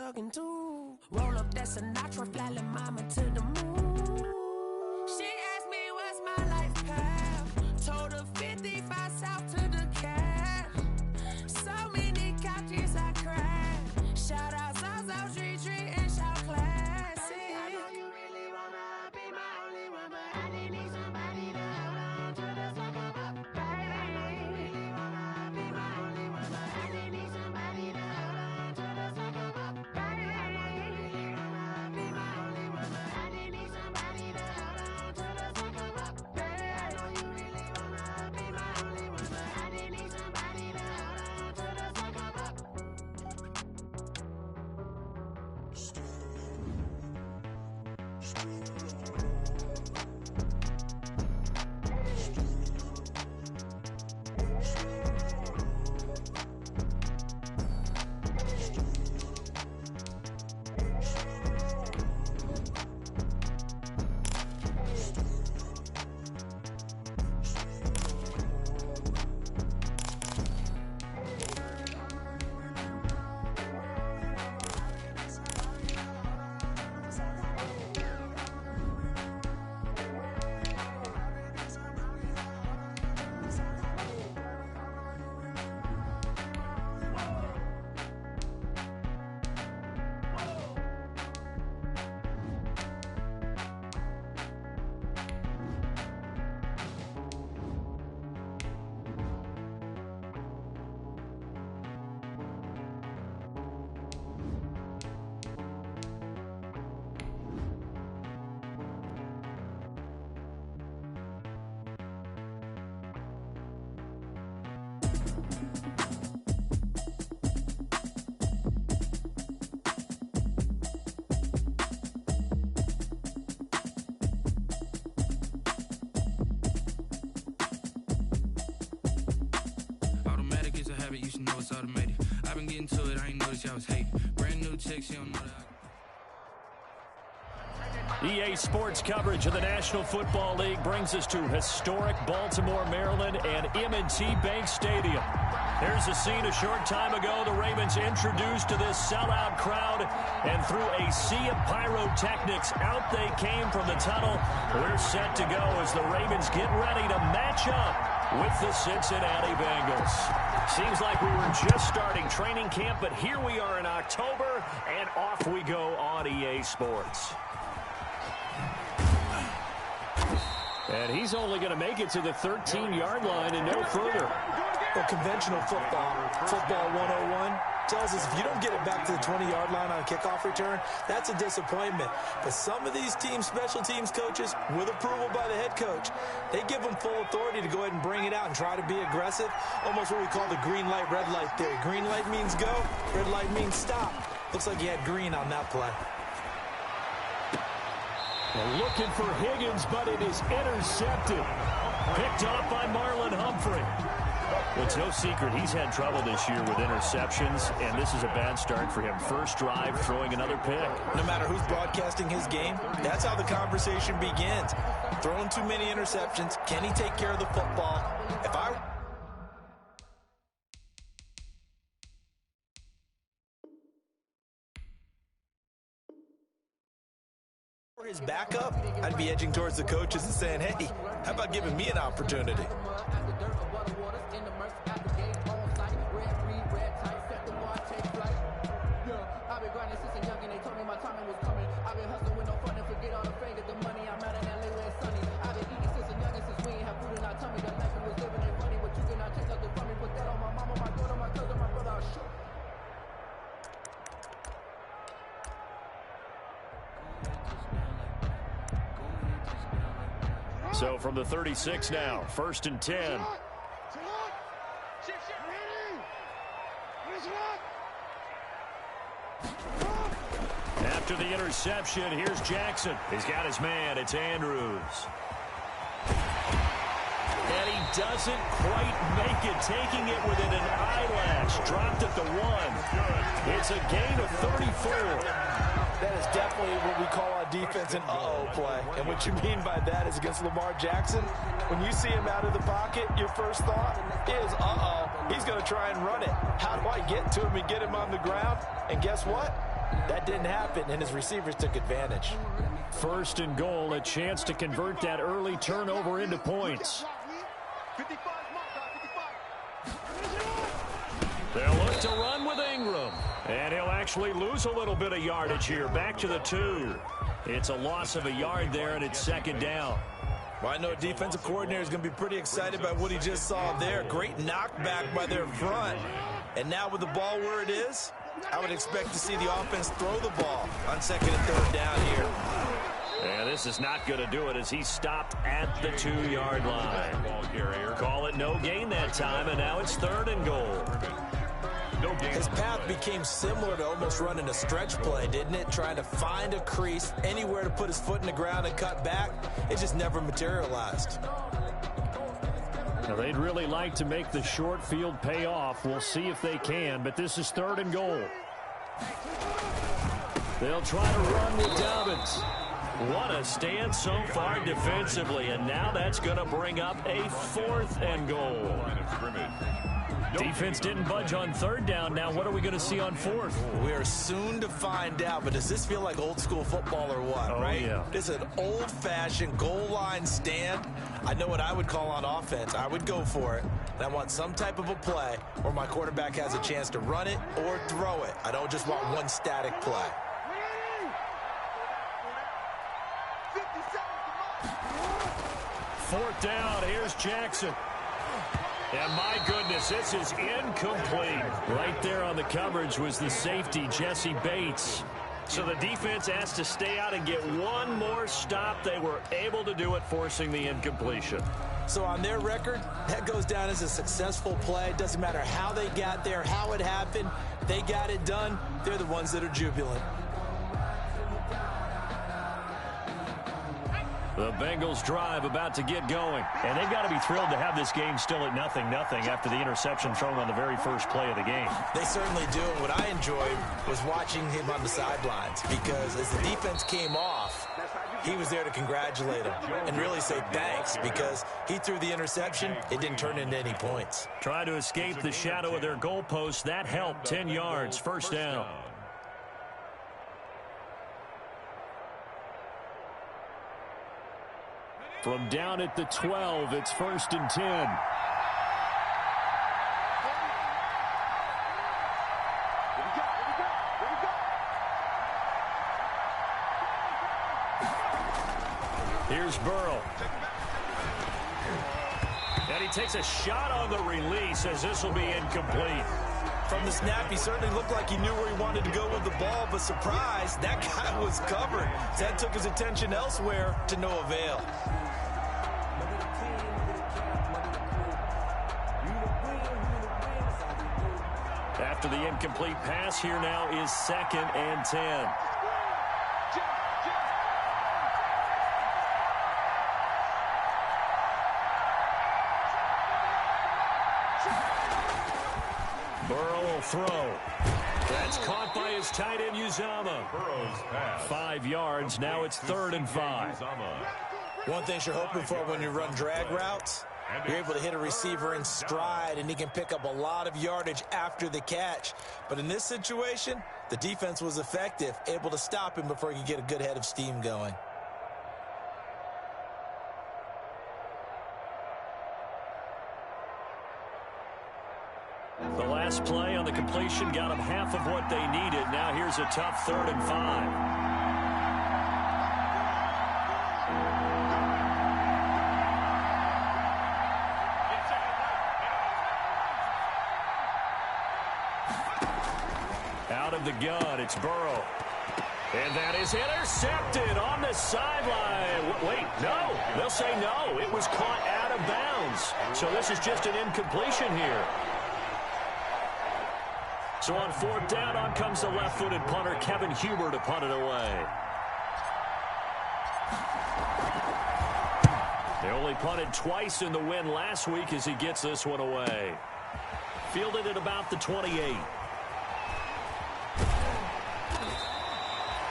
thuggin' too. Roll up that Sinatra, fly la mama to the moon. She asked me what's my life path. Told her 55 south to the cab. So many couches I cried. Shout out Zazo, Tree Tree, and shout classic. I know you really wanna be my only one, but I didn't need somebody to hold on to the sucker up, baby. I know you really wanna be my only one, but I didn't need somebody to hold on to the sucker up, baby. I know you really wanna be my only one, but I didn't need somebody to hold on to the sucker up, baby. I know you really wanna be my only one, but I didn't need somebody to hold on to the sucker up. Automatic is a habit, you should know it's automated. I've been getting to it, I ain't noticed y'all was hating. Brand new chick, she don't know that. EA Sports coverage of the National Football League brings us to historic Baltimore, Maryland, and M&T Bank Stadium. There's a scene a short time ago the Ravens introduced to this sellout crowd, and through a sea of pyrotechnics, out they came from the tunnel. We're set to go as the Ravens get ready to match up with the Cincinnati Bengals. Seems like we were just starting training camp, but here we are in October, and off we go on EA Sports. And he's only going to make it to the 13-yard line and no further. Well, conventional football 101, tells us if you don't get it back to the 20-yard line on a kickoff return, that's a disappointment. But some of these teams, special teams coaches, with approval by the head coach, they give them full authority to go ahead and bring it out and try to be aggressive, almost what we call the green light, red light theory. Green light means go, red light means stop. Looks like you had green on that play. Well, looking for Higgins, but it is intercepted. Picked off by Marlon Humphrey. Well, it's no secret he's had trouble this year with interceptions, and this is a bad start for him. First drive, throwing another pick. No matter who's broadcasting his game, that's how the conversation begins. Throwing too many interceptions, can he take care of the football? If I were his backup, I'd be edging towards the coaches and saying, hey, how about giving me an opportunity? So from the 36 now, 1st and 10. After the interception, here's Jackson. He's got his man. It's Andrews. And he doesn't quite make it, taking it within an eyelash. Dropped at the 1. It's a gain of 34. That is definitely what we call on defense an uh-oh play. And what you mean by that is against Lamar Jackson, when you see him out of the pocket, your first thought is, uh-oh, he's going to try and run it. How do I get to him and get him on the ground? And guess what? That didn't happen, and his receivers took advantage. 1st and goal, a chance to convert that early turnover into points. They'll look to run with Ingram. And he'll actually lose a little bit of yardage here. Back to the 2. It's a loss of a yard there, and it's 2nd down. Well, I know a defensive coordinator is going to be pretty excited about what he just saw there. Great knockback by their front. And now with the ball where it is, I would expect to see the offense throw the ball on 2nd and 3rd down here. And this is not going to do it as he stopped at the 2-yard line. Call it no gain that time, and now it's 3rd and goal. His path became similar to almost running a stretch play, didn't it? Trying to find a crease, anywhere to put his foot in the ground and cut back. It just never materialized. Now, they'd really like to make the short field pay off. We'll see if they can, but this is 3rd and goal. They'll try to run with Dobbins. What a stand so far defensively, and now that's going to bring up a 4th and goal. Defense didn't budge on 3rd down. Now what are we going to see on 4th? We are soon to find out, but does this feel like old school football or what, right? Yeah. This is an old-fashioned goal line stand. I know what I would call on offense. I would go for it, and I want some type of a play where my quarterback has a chance to run it or throw it. I don't just want one static play. Fourth down, here's Jackson. And my goodness, this is incomplete. Right there on the coverage was the safety, Jesse Bates. So the defense asked to stay out and get one more stop. They were able to do it, forcing the incompletion. So on their record, that goes down as a successful play. Doesn't matter how they got there, how it happened. They got it done. They're the ones that are jubilant. The Bengals drive about to get going. And they've got to be thrilled to have this game still at 0-0 after the interception thrown on the very first play of the game. They certainly do. And what I enjoyed was watching him on the sidelines, because as the defense came off, he was there to congratulate him and really say thanks, because he threw the interception. It didn't turn into any points. Trying to escape the shadow of their goalpost. That helped. 10 yards, 1st down. From down at the 12, it's 1st and 10. Here's Burrow. And he takes a shot on the release as this will be incomplete. From the snap, he certainly looked like he knew where he wanted to go with the ball, but surprise, that guy was covered. That took his attention elsewhere to no avail. After the incomplete pass, here now is 2nd and 10. Burrow will throw. That's caught by his tight end, Uzama. 5 yards. Now it's 3rd and 5. One thing you're hoping for when you run drag routes, you're able to hit a receiver in stride, and he can pick up a lot of yardage after the catch. But in this situation, the defense was effective, able to stop him before he could get a good head of steam going. The last play on the completion got them half of what they needed. Now here's a tough 3rd and 5. Out of the gun, it's Burrow. And that is intercepted on the sideline. Wait, no. They'll say no. It was caught out of bounds. So this is just an incompletion here. So on 4th down, on comes the left-footed punter, Kevin Huber, to punt it away. They only punted twice in the win last week as he gets this one away. Fielded at about the 28.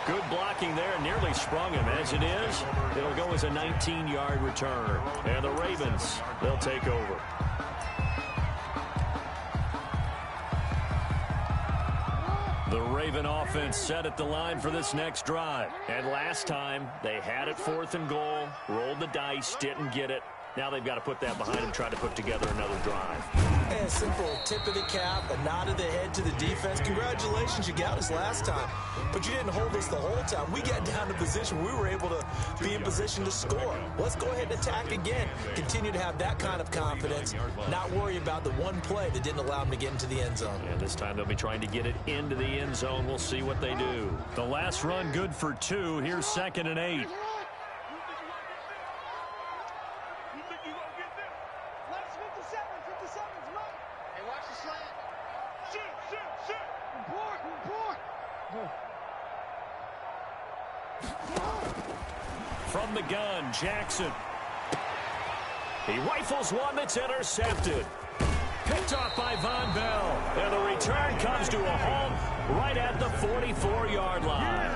Good blocking there, nearly sprung him. As it is, it'll go as a 19-yard return. And the Ravens, they'll take over. The Raven offense set at the line for this next drive. And last time, they had it 4th and goal, rolled the dice, didn't get it. Now they've got to put that behind them, try to put together another drive. And a simple tip of the cap, a nod of the head to the defense. Congratulations, you got us last time. But you didn't hold us the whole time. We got down to position. We were able to be in position to score. Let's go ahead and attack again. Continue to have that kind of confidence. Not worry about the one play that didn't allow them to get into the end zone. And this time they'll be trying to get it into the end zone. We'll see what they do. The last run good for 2. Here's 2nd and 8. From the gun, Jackson. He rifles one that's intercepted. Picked off by Von Bell. And the return comes to a halt right at the 44-yard line.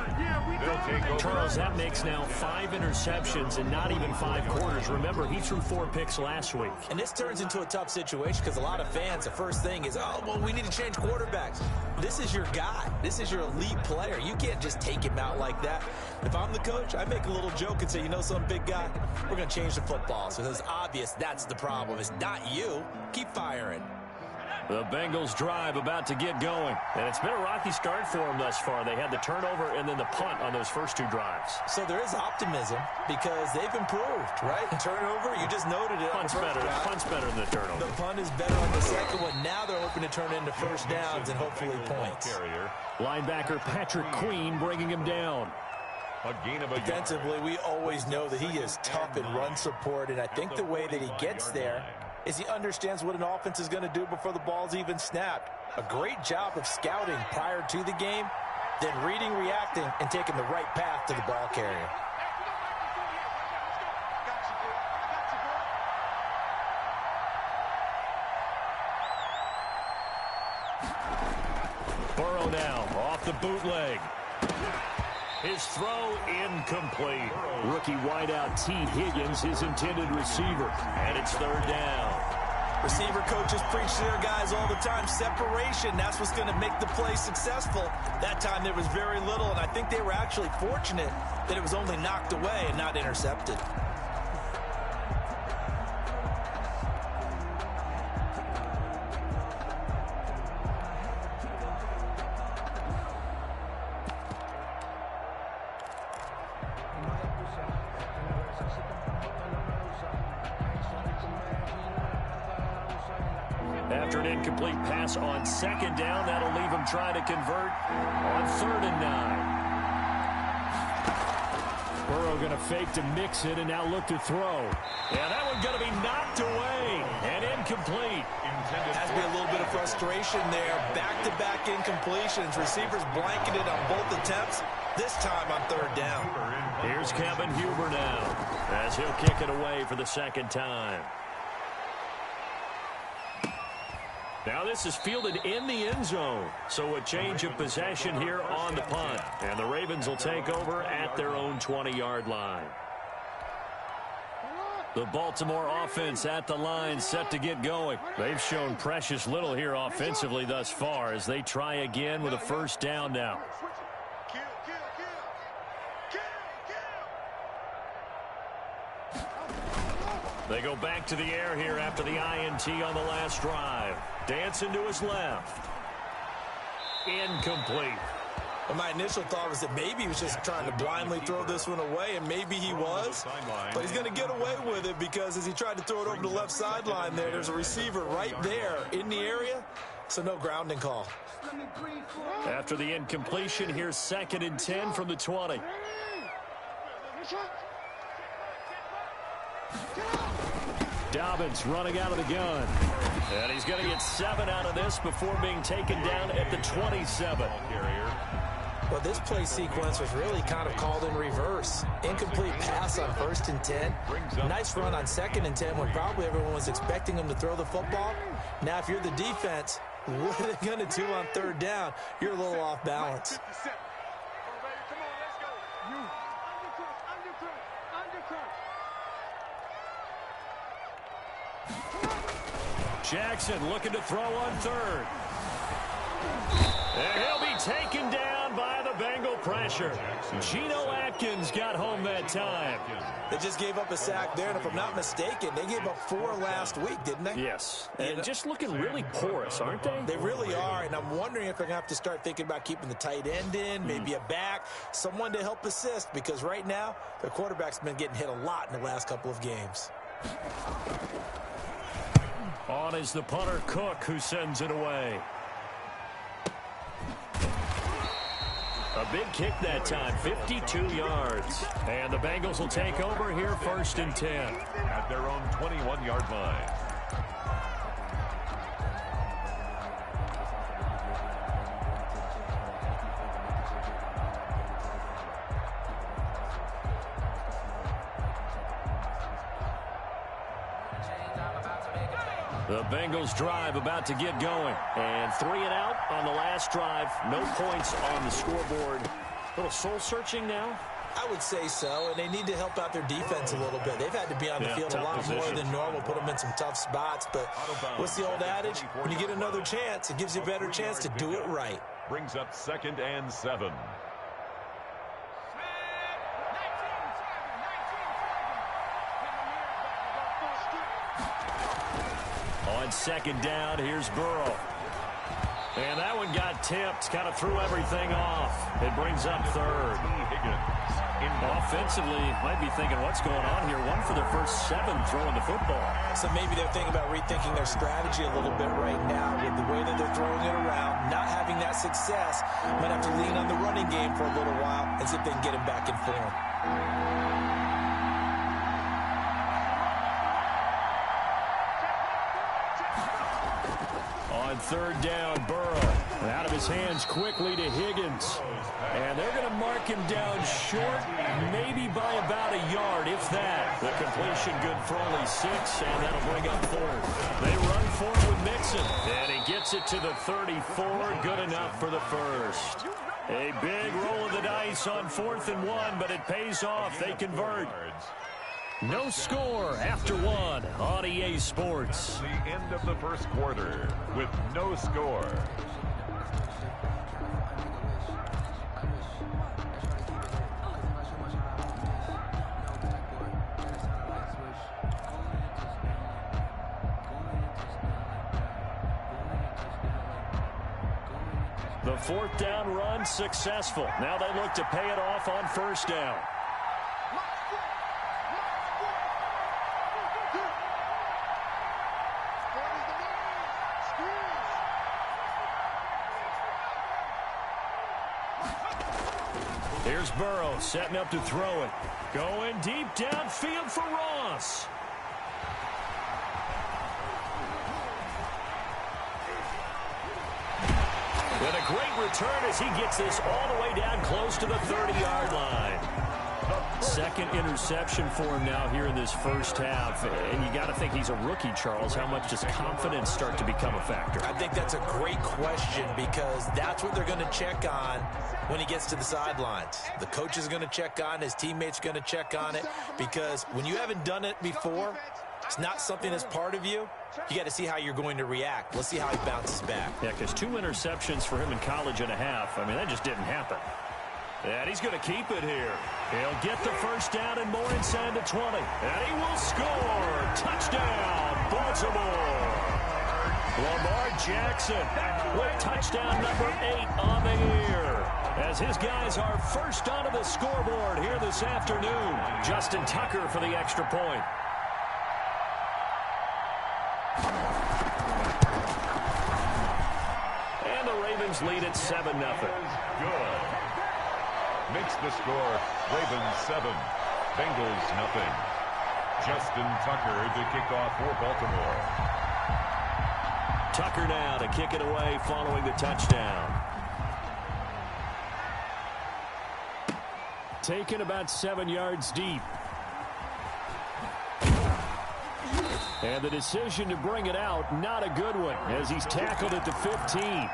Charles, that makes now 5 interceptions in not even 5 quarters. Remember, he threw 4 picks last week. And this turns into a tough situation because a lot of fans, the first thing is, oh, well, we need to change quarterbacks. This is your guy. This is your elite player. You can't just take him out like that. If I'm the coach, I make a little joke and say, you know some big guy, we're going to change the football. So it's obvious that's the problem. It's not you. Keep firing. The Bengals drive about to get going. And it's been a rocky start for them thus far. They had the turnover and then the punt on those first 2 drives. So there is optimism because they've improved, right? Turnover, you just noted it. Punt's better than the turnover. The punt is better on the second one. Now they're hoping to turn into first downs and hopefully points. Linebacker Patrick Queen bringing him down. Defensively, we always know that he is tough in run support, and I think the way that he gets there is he understands what an offense is going to do before the ball's even snapped. A great job of scouting prior to the game, then reading, reacting, and taking the right path to the ball carrier. Burrow now off the bootleg. His throw incomplete. Rookie wideout T. Higgins, his intended receiver. And it's 3rd down. Receiver coaches preach to their guys all the time. Separation, that's what's going to make the play successful. That time there was very little, and I think they were actually fortunate that it was only knocked away and not intercepted. After an incomplete pass on 2nd down, that'll leave him trying to convert on 3rd and 9. Burrow going to fake to mix it and now look to throw. And that one going to be knocked away and incomplete. Has to be a little bit of frustration there. Back-to-back incompletions. Receivers blanketed on both attempts. This time on 3rd down. Here's Kevin Huber now as he'll kick it away for the 2nd time. Now this is fielded in the end zone. So a change of possession here on the punt. And the Ravens will take over at their own 20-yard line. The Baltimore offense at the line set to get going. They've shown precious little here offensively thus far as they try again with a 1st down now. They go back to the air here after the INT on the last drive. Dancing to his left. Incomplete. Well, my initial thought was that maybe he was just trying to blindly throw this one away, and maybe he was. But he's going to get away with it because as he tried to throw it over the left sideline there's a receiver right there in the area, so no grounding call. After the incompletion, here's 2nd and 10 from the 20. Dobbins running out of the gun. And he's going to get 7 out of this before being taken down at the 27. Well, this play sequence was really kind of called in reverse. Incomplete pass on 1st and 10. Nice run on 2nd and 10 when probably everyone was expecting him to throw the football. Now, if you're the defense, what are they going to do on 3rd down? You're a little off balance. Jackson looking to throw on 3rd. And he'll be taken down by the Bengal pressure. Geno Atkins got home that time. They just gave up a sack there, and if I'm not mistaken, they gave up 4 last week, didn't they? Yes, and just looking really porous, aren't they? They really are, and I'm wondering if they're going to have to start thinking about keeping the tight end in, maybe a back, someone to help assist, because right now, their quarterback's been getting hit a lot in the last couple of games. On is the punter, Cook, who sends it away. A big kick that time, 52 yards. And the Bengals will take over here, 1st and 10. At their own 21-yard line. The Bengals drive about to get going. And 3 and out on the last drive. No points on the scoreboard. A little soul-searching now? I would say so, and they need to help out their defense a little bit. They've had to be on the field a lot more than normal, put them in some tough spots. But what's the old adage? When you get another chance, it gives you a better chance to do it right. Brings up 2nd and 7. On 2nd down, here's Burrow. And that one got tipped, kind of threw everything off. It brings up 3rd. Offensively, might be thinking, what's going on here? 1 for their first 7 throwing the football. So maybe they're thinking about rethinking their strategy a little bit right now with the way that they're throwing it around, not having that success. Might have to lean on the running game for a little while and see if they can get him back in form. On 3rd down, Burrow. Out of his hands quickly to Higgins. And they're going to mark him down short, maybe by about a yard, if that. The completion good for only 6, and that'll bring up 4th. They run for it with Mixon. And he gets it to the 34. Good enough for the first. A big roll of the dice on 4th and 1, but it pays off. They convert. No score after 1 on EA Sports. The end of the first quarter with no score. The 4th down run successful. Now they look to pay it off on 1st down. Here's Burrow setting up to throw it. Going deep downfield for Ross. And a great return as he gets this all the way down close to the 30-yard line. 2nd interception for him now here in this first half. And you got to think he's a rookie, Charles. How much does confidence start to become a factor? I think that's a great question because that's what they're going to check on when he gets to the sidelines. The coach is going to check on, his teammates are going to check on it, because when you haven't done it before, it's not something that's part of you. You got to see how you're going to react. Let's see how he bounces back. Yeah, because 2 interceptions for him in college and a half. I mean, that just didn't happen. And he's going to keep it here. He'll get the first down and more inside the 20. And he will score. Touchdown, Baltimore. Lamar Jackson with touchdown number 8 on the year. As his guys are first onto the scoreboard here this afternoon. Justin Tucker for the extra point. And the Ravens lead at 7-0. Good. Makes the score Ravens 7, Bengals 0. Justin Tucker to kick off for Baltimore. Tucker now to kick it away following the touchdown. Taken about 7 yards deep. And the decision to bring it out, not a good one, as he's tackled at the 15.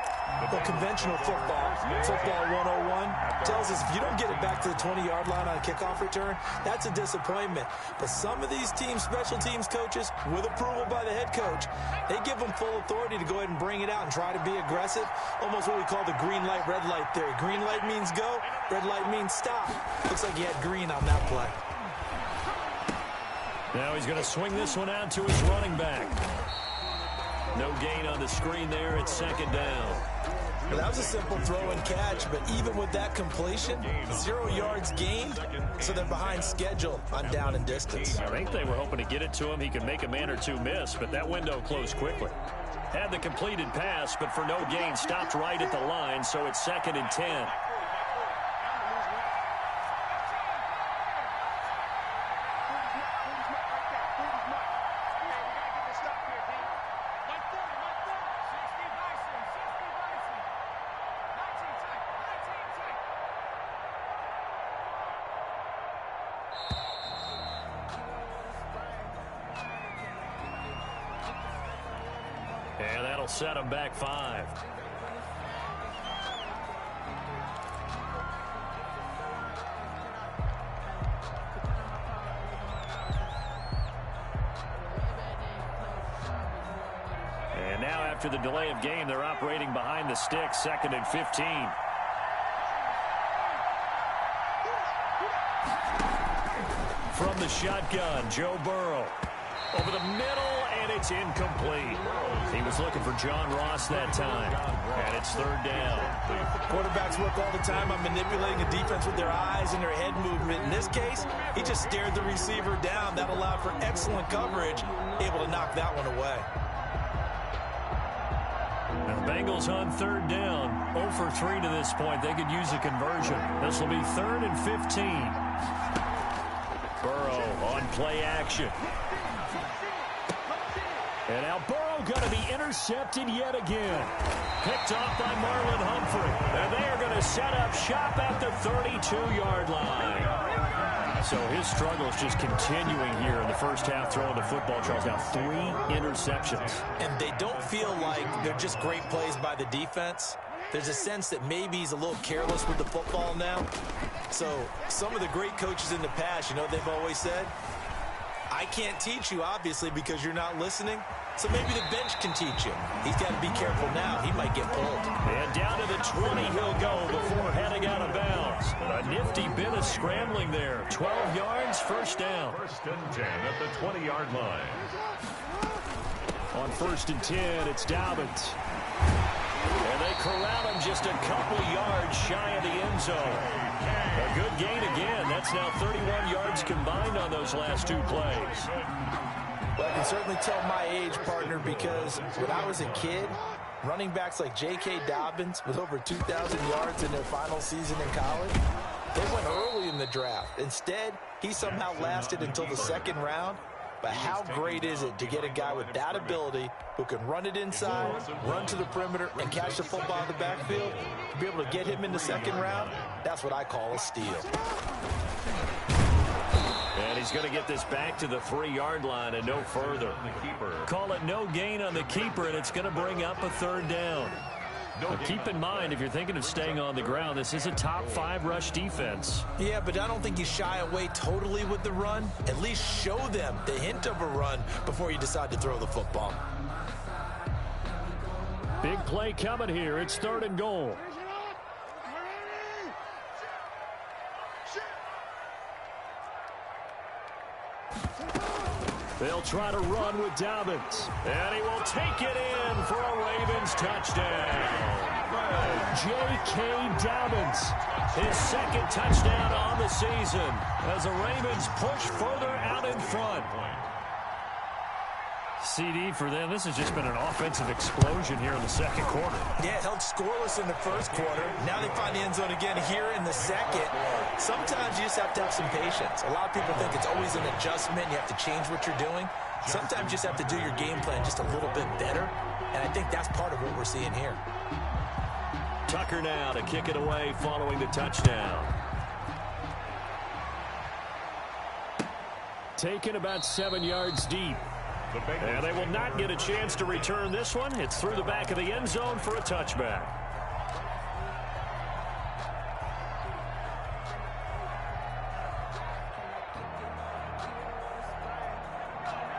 Well, conventional football 101, tells us if you don't get it back to the 20-yard line on a kickoff return, that's a disappointment. But some of these special teams coaches, with approval by the head coach, they give them full authority to go ahead and bring it out and try to be aggressive. Almost what we call the green light, red light theory. Green light means go, red light means stop. Looks like he had green on that play. Now he's going to swing this one out to his running back. No gain on the screen there. It's second down. Well, that was a simple throw and catch, but even with that completion, 0 yards gained, so they're behind schedule on down and distance. I think they were hoping to get it to him. He could make a man or two miss, but that window closed quickly. Had the completed pass, but for no gain, stopped right at the line, so it's 2nd and 10. And that'll set him back 5. And now after the delay of game, they're operating behind the sticks, 2nd and 15. From the shotgun, Joe Burrow. Over the middle, and it's incomplete. He was looking for John Ross that time. And it's 3rd down. Quarterbacks work all the time on manipulating a defense with their eyes and their head movement. In this case, he just stared the receiver down. That allowed for excellent coverage, able to knock that one away. Now, the Bengals on 3rd down. 0 for 3 to this point. They could use a conversion. This will be 3rd and 15. Burrow on play action. And now Burrow going to be intercepted yet again. Picked off by Marlon Humphrey. And they are going to set up shop at the 32-yard line. So his struggles just continuing here in the first half throwing the football, Charles. Now 3 interceptions. And they don't feel like they're just great plays by the defense. There's a sense that maybe he's a little careless with the football now. So some of the great coaches in the past, you know what they've always said? I can't teach you, obviously, because you're not listening. So maybe the bench can teach you. He's got to be careful now. He might get pulled. And down to the 20 he'll go before heading out of bounds. A nifty bit of scrambling there. 12 yards, 1st down. 1st and 10 at the 20-yard line. On 1st and 10, it's Dobbins. And they corral him just a couple yards shy of the end zone. A good gain again. That's now 31 yards combined on those last 2 plays. Well, I can certainly tell my age, partner, because when I was a kid, running backs like J.K. Dobbins with over 2,000 yards in their final season in college, they went early in the draft. Instead, he somehow lasted until the 2nd round. But how great is it to get a guy with that ability who can run it inside, run to the perimeter, and catch the football in the backfield? To be able to get him in the 2nd round, that's what I call a steal. And he's going to get this back to the 3-yard line and no further. Call it no gain on the keeper, and it's going to bring up a 3rd down. But keep in mind, if you're thinking of staying on the ground, this is a top 5 rush defense. Yeah, but I don't think you shy away totally with the run. At least show them the hint of a run before you decide to throw the football. Big play coming here. It's 3rd and goal. They'll try to run with Dobbins. And he will take it in for a Ravens touchdown. J.K. Dobbins, his 2nd touchdown on the season as the Ravens push further out in front. CD for them. This has just been an offensive explosion here in the 2nd quarter. Yeah, held scoreless in the 1st quarter. Now they find the end zone again here in the 2nd. Sometimes you just have to have some patience. A lot of people think it's always an adjustment. You have to change what you're doing. Sometimes you just have to do your game plan just a little bit better. And I think that's part of what we're seeing here. Tucker now to kick it away following the touchdown. Taken about 7 yards deep. And they will not get a chance to return this one. It's through the back of the end zone for a touchback.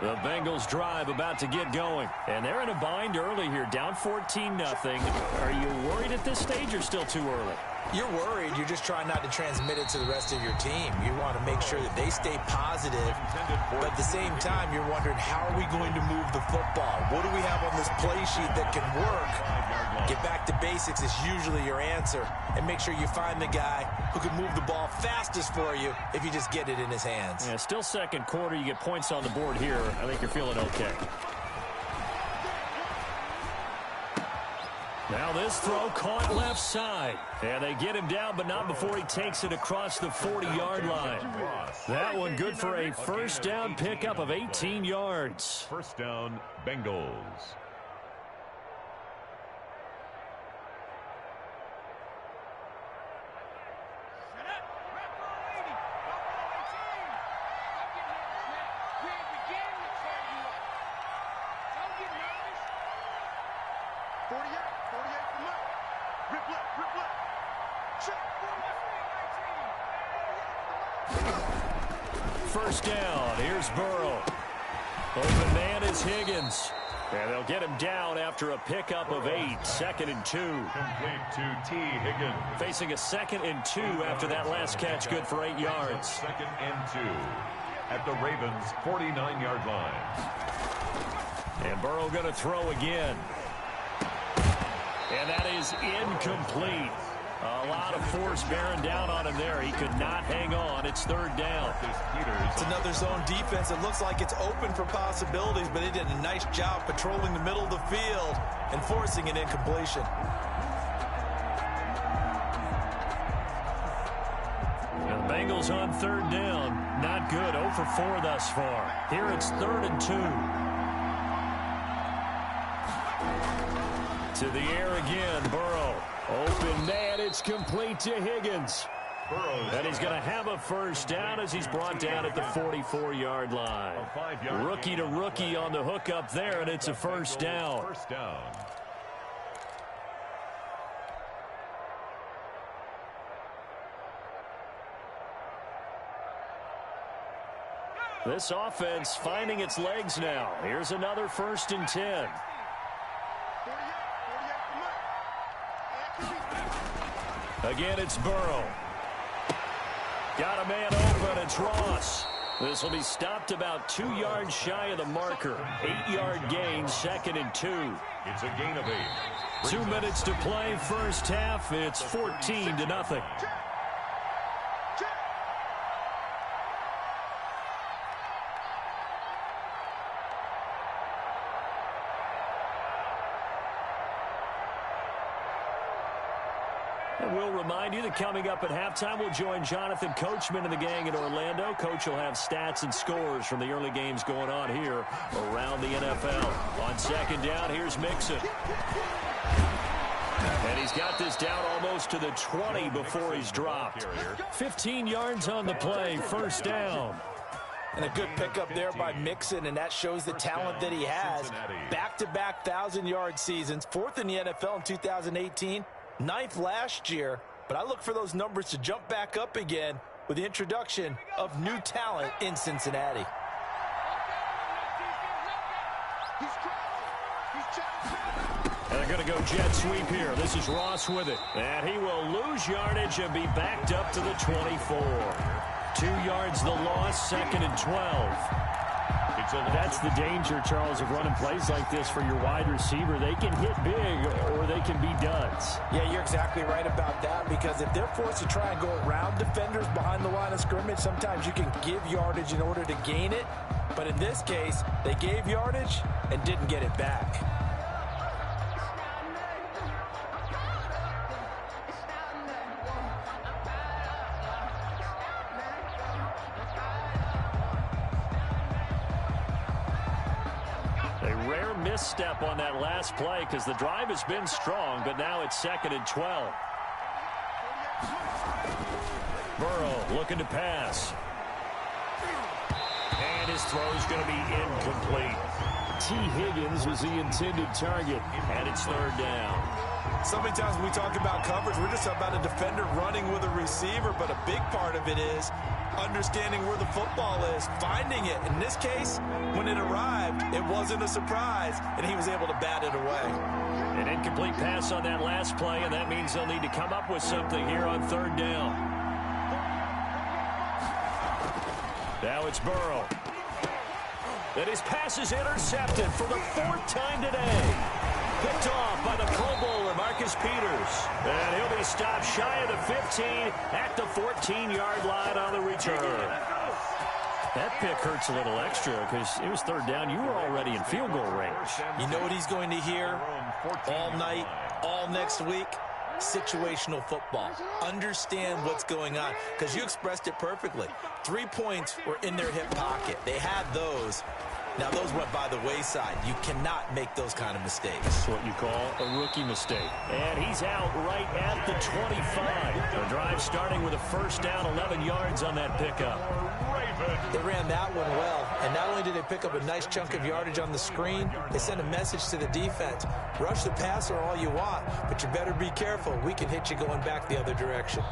The Bengals drive about to get going. And they're in a bind early here, down 14-0. Are you worried at this stage or still too early? You're worried. You're just trying not to transmit it to the rest of your team. You want to make sure that they stay positive. But at the same time, you're wondering, how are we going to move the football? What do we have on this play sheet that can work? Get back to basics is usually your answer. And make sure you find the guy who can move the ball fastest for you if you just get it in his hands. Yeah, still second quarter. You get points on the board here. I think you're feeling okay. Now this throw caught left side. And they get him down, but not before he takes it across the 40-yard line. That one good for a first down pickup of 18 yards. First down, Bengals. First down. Here's Burrow. Open man is Higgins. And they'll get him down after a pickup of 8. 2nd and 2. Complete to T. Higgins. Facing a 2nd and 2 after that last catch, good for 8 yards. 2nd and 2 at the Ravens' 49-yard line. And Burrow going to throw again. And that is incomplete. A lot of force bearing down on him there. He could not hang on. It's 3rd down. It's another zone defense. It looks like it's open for possibilities, but they did a nice job patrolling the middle of the field and forcing an incompletion. And the Bengals on 3rd down. Not good. 0 for 4 thus far. Here it's 3rd and 2. To the air again, Burrow. Open man, it's complete to Higgins. And he's going to have a first down as he's brought down at the 44-yard line. Rookie to rookie on the hook up there, and it's a first down. This offense finding its legs now. Here's another 1st and 10. Again, it's Burrow. Got a man open. It's Ross. This will be stopped about 2 yards shy of the marker. 8-yard gain, 2nd and 2. It's a gain of 8. 2 minutes to play, first half. It's 14-0. We'll remind you that coming up at halftime, we'll join Jonathan Coachman and the gang in Orlando. Coach will have stats and scores from the early games going on here around the NFL. On 2nd down, here's Mixon. And he's got this down almost to the 20 before he's dropped. 15 yards on the play, first down. And a good pickup there by Mixon, and that shows the talent that he has. Back-to-back 1,000-yard seasons, 4th in the NFL in 2018. 9th last year, but I look for those numbers to jump back up again with the introduction of new talent in Cincinnati. And they're going to go jet sweep here. This is Ross with it. And he will lose yardage and be backed up to the 24. 2 yards the loss, 2nd and 12. That's the danger, Charles, of running plays like this for your wide receiver. They can hit big or they can be duds. Yeah, you're exactly right about that, because if they're forced to try and go around defenders behind the line of scrimmage, sometimes you can give yardage in order to gain it. But in this case, they gave yardage and didn't get it back. Misstep on that last play because the drive has been strong, but now it's 2nd and 12. Burrow looking to pass. And his throw's going to be incomplete. T. Higgins was the intended target, and it's third down. So many times when we talk about coverage, we're just about a defender running with a receiver, but a big part of it is understanding where the football is, finding it. In this case, when it arrived, it wasn't a surprise, and he was able to bat it away. An incomplete pass on that last play, and that means they'll need to come up with something here on third down. Now it's Burrow. And his pass is intercepted for the fourth time today. Picked off by the Pro Bowler, Marcus Peters. And he'll be stopped shy of the 15 at the 14-yard line on the return. That pick hurts a little extra because it was third down. You were already in field goal range. You know what he's going to hear all night, all next week? Situational football. Understand what's going on, because you expressed it perfectly. 3 points were in their hip pocket. They had those. Now, those went by the wayside. You cannot make those kind of mistakes. That's what you call a rookie mistake. And he's out right at the 25. The drive starting with a first down, 11 yards on that pickup. They ran that one well, and not only did they pick up a nice chunk of yardage on the screen, they sent a message to the defense. Rush the passer all you want, but you better be careful. We can hit you going back the other direction.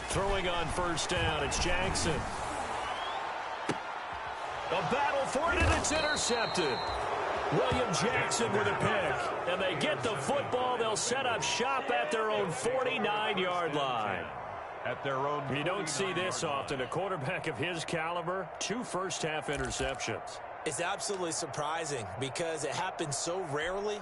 Throwing on first down, it's Jackson. A battle for it, and it's intercepted. William Jackson with a pick. And they get the football. They'll set up shop at their own 49-yard line. At their own. You don't see this often. A quarterback of his caliber, 2 first-half interceptions. It's absolutely surprising because it happens so rarely.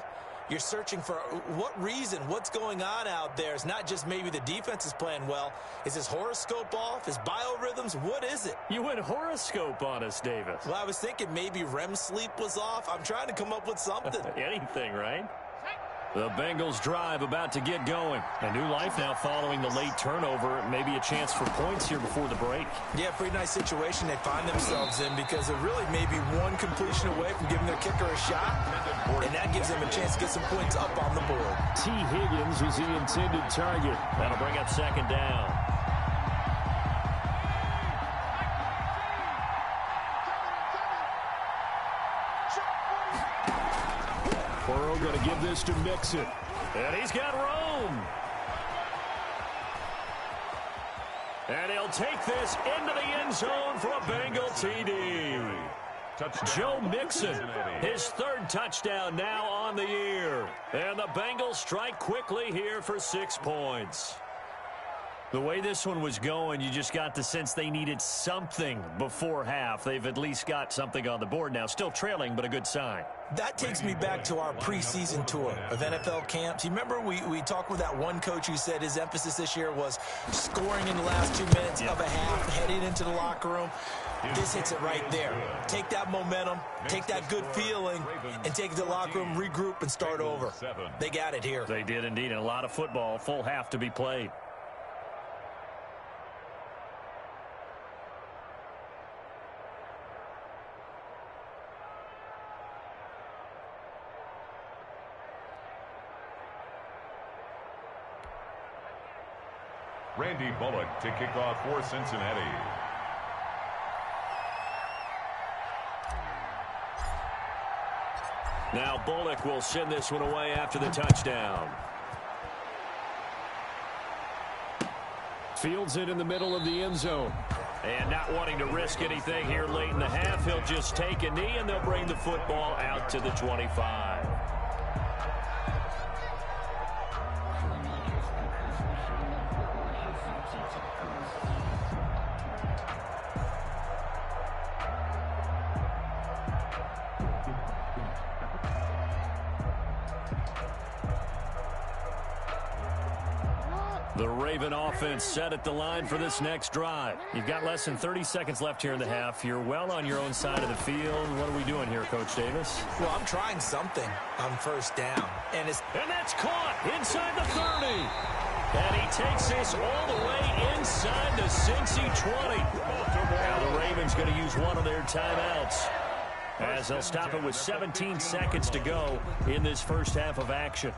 You're searching for what reason, what's going on out there. It's not just maybe the defense is playing well. Is his horoscope off? His biorhythms? What is it? You went horoscope on us, Davis. Well, I was thinking maybe REM sleep was off. I'm trying to come up with something. Anything, right? The Bengals drive about to get going. A new life now following the late turnover. Maybe a chance for points here before the break. Yeah, pretty nice situation they find themselves in because they're really maybe one completion away from giving their kicker a shot. And that gives them a chance to get some points up on the board. T. Higgins was the intended target. That'll bring up second down. Burrow going to give this to Mixon. And he's got Rome. And he'll take this into the end zone for a Bengal TD. Joe Mixon, his third touchdown now on the year. And the Bengals strike quickly here for 6 points. The way this one was going, you just got the sense they needed something before half. They've at least got something on the board now. Still trailing, but a good sign. That takes me back to our preseason tour of NFL camps. You remember we talked with that one coach who said his emphasis this year was scoring in the last 2 minutes of a half, heading into the locker room. This hits it right there. Take that momentum, take that good feeling, and take it to the locker room, regroup, and start over. They got it here. They did indeed, and a lot of football, full half to be played. Randy Bullock to kick off for Cincinnati. Now Bullock will send this one away after the touchdown. Fields it in the middle of the end zone. And not wanting to risk anything here late in the half, he'll just take a knee and they'll bring the football out to the 25. The Raven offense set at the line for this next drive. You've got less than 30 seconds left here in the half. You're well on your own side of the field. What are we doing here, Coach Davis? Well, I'm trying something on first down. And that's caught inside the 30. And he takes this all the way inside the Cincy 20. Now the Ravens going to use one of their timeouts, as they'll stop it with 17 seconds to go in this first half of action.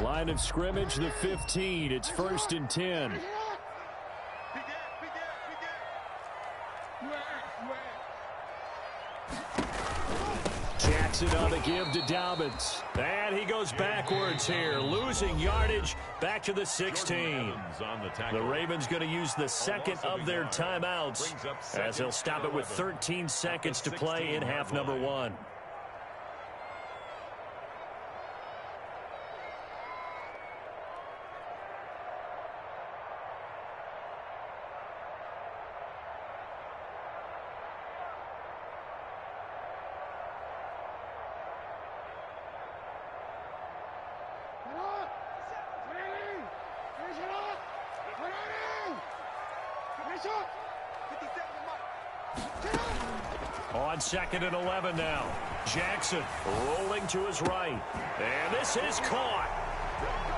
Line of scrimmage, the 15. It's 1st and 10. Jackson on the give to Dobbins. And he goes backwards here, losing yardage back to the 16. The Ravens going to use the second of their timeouts, as they'll stop it with 13 seconds to play in half number 1. On 2nd and 11 now. Jackson rolling to his right. And this is caught.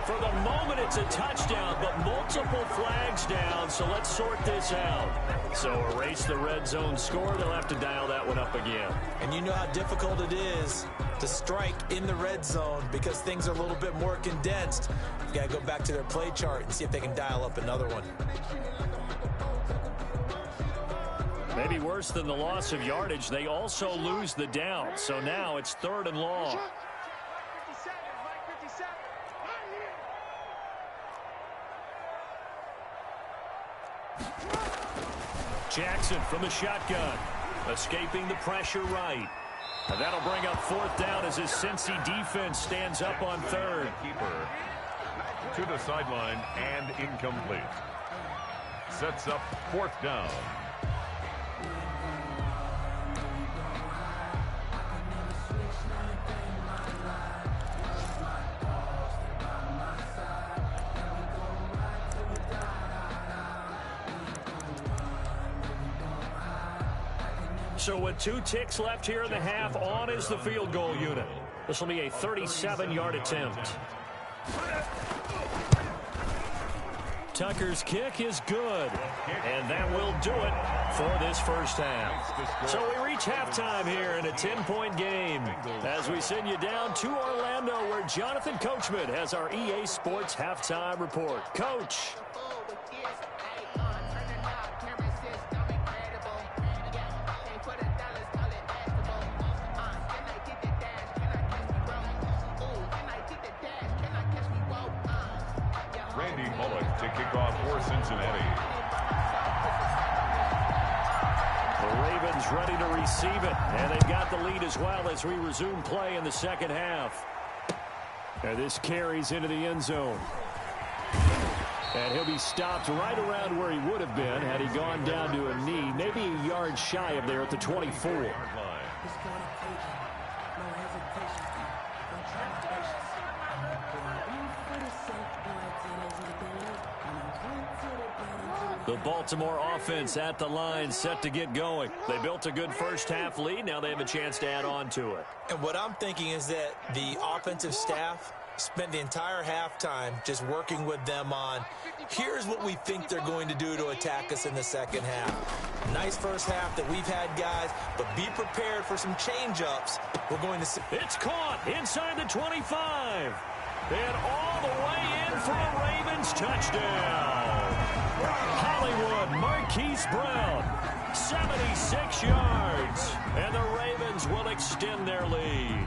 For the moment, it's a touchdown, but multiple flags down, so let's sort this out. So erase the red zone score. They'll have to dial that one up again. And you know how difficult it is to strike in the red zone because things are a little bit more condensed. You've got to go back to their play chart and see if they can dial up another one. Maybe worse than the loss of yardage, they also lose the down. So now it's 3rd and long. Jackson from the shotgun, escaping the pressure right. And that'll bring up 4th down as his Cincy defense stands up on 3rd. Keeper to the sideline and incomplete. Sets up 4th down. So with 2 ticks left here in the half, on is the field goal unit. This will be a 37-yard attempt. Tucker's kick is good, and that will do it for this first half. So we reach halftime here in a 10-point game as we send you down to Orlando, where Jonathan Coachman has our EA Sports halftime report. Coach. To kick off for Cincinnati. The Ravens ready to receive it, and they've got the lead as well as we resume play in the second half. And this carries into the end zone. And he'll be stopped right around where he would have been had he gone down to a knee, maybe a yard shy of there at the 24. The Baltimore offense at the line, set to get going. They built a good first half lead. Now they have a chance to add on to it. And what I'm thinking is that the offensive staff spent the entire halftime just working with them on, here's what we think they're going to do to attack us in the second half. Nice first half that we've had, guys, but be prepared for some change-ups. We're going to see. It's caught inside the 25. And all the way in for a Ravens touchdown. Hollywood Marquise Brown, 76 yards. And the Ravens will extend their lead.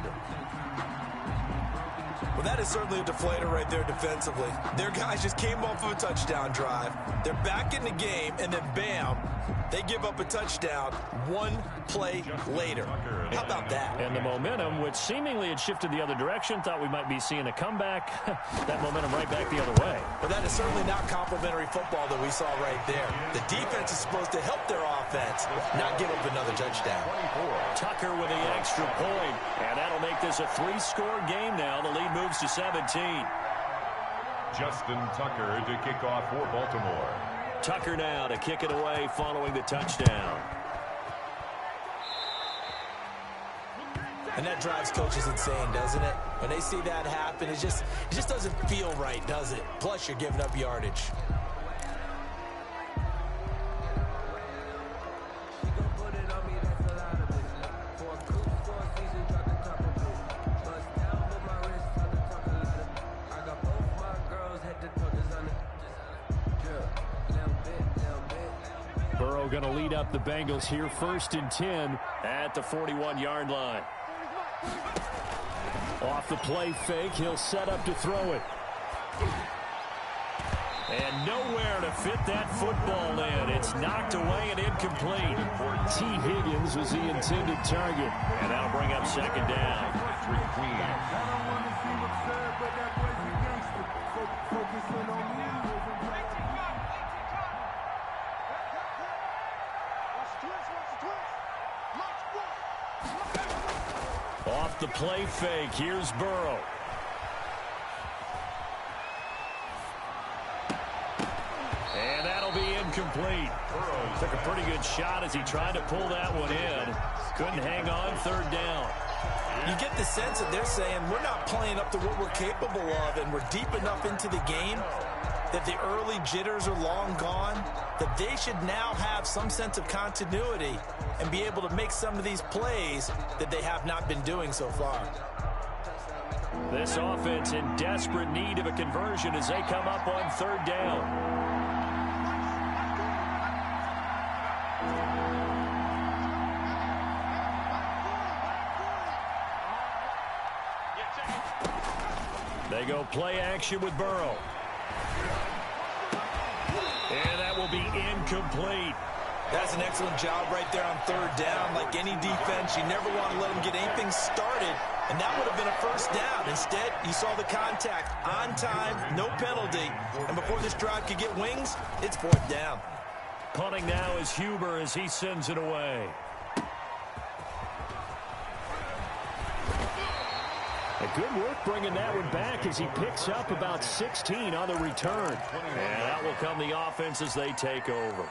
Well, that is certainly a deflator right there defensively. Their guys just came off of a touchdown drive. They're back in the game, and then bam, They give up a touchdown one play later. How about that? And the momentum, which seemingly had shifted the other direction, thought we might be seeing a comeback. That momentum right back the other way. But that is certainly not complimentary football that we saw right there. The defense is supposed to help their offense, not give up another touchdown. Tucker with the extra point, and that'll make this a 3-score game now. The lead moves to 17. Justin Tucker to kick off for Baltimore. Tucker now to kick it away following the touchdown. And that drives coaches insane, doesn't it? When they see that happen, it just doesn't feel right, does it? Plus, you're giving up yardage. Burrow going to lead up the Bengals here, 1st and 10 at the 41-yard line. Off the play fake, he'll set up to throw it. And nowhere to fit that football in. It's knocked away and incomplete. T. Higgins was the intended target. And that'll bring up 2nd down. Off the play fake, here's Burrow. And that'll be incomplete. Took a pretty good shot as he tried to pull that one in. Couldn't hang on, 3rd down. You get the sense that they're saying we're not playing up to what we're capable of, and we're deep enough into the game that the early jitters are long gone, that they should now have some sense of continuity and be able to make some of these plays that they have not been doing so far. This offense in desperate need of a conversion as they come up on 3rd down. They go play action with Burrow. And that will be incomplete. That's an excellent job right there on 3rd down. Like any defense, you never want to let them get anything started, and that would have been a 1st down. Instead, you saw the contact on time, no penalty, and before this drive could get wings, it's 4th down. Punting now is Huber as he sends it away. A good work bringing that one back as he picks up about 16 on the return. And that will come the offense as they take over.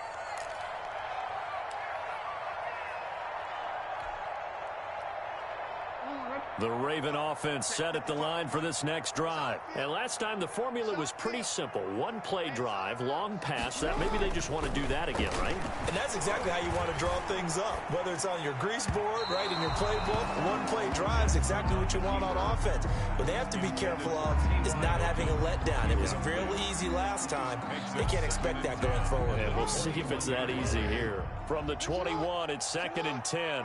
The Raven offense set at the line for this next drive. And last time the formula was pretty simple. 1-play drive, long pass. That maybe they just want to do that again, right? And that's exactly how you want to draw things up. Whether it's on your grease board, right, in your playbook, 1-play drive is exactly what you want on offense. What they have to be careful of is not having a letdown. It was fairly easy last time. They can't expect that going forward. And we'll see if it's that easy here. From the 21, it's 2nd and 10.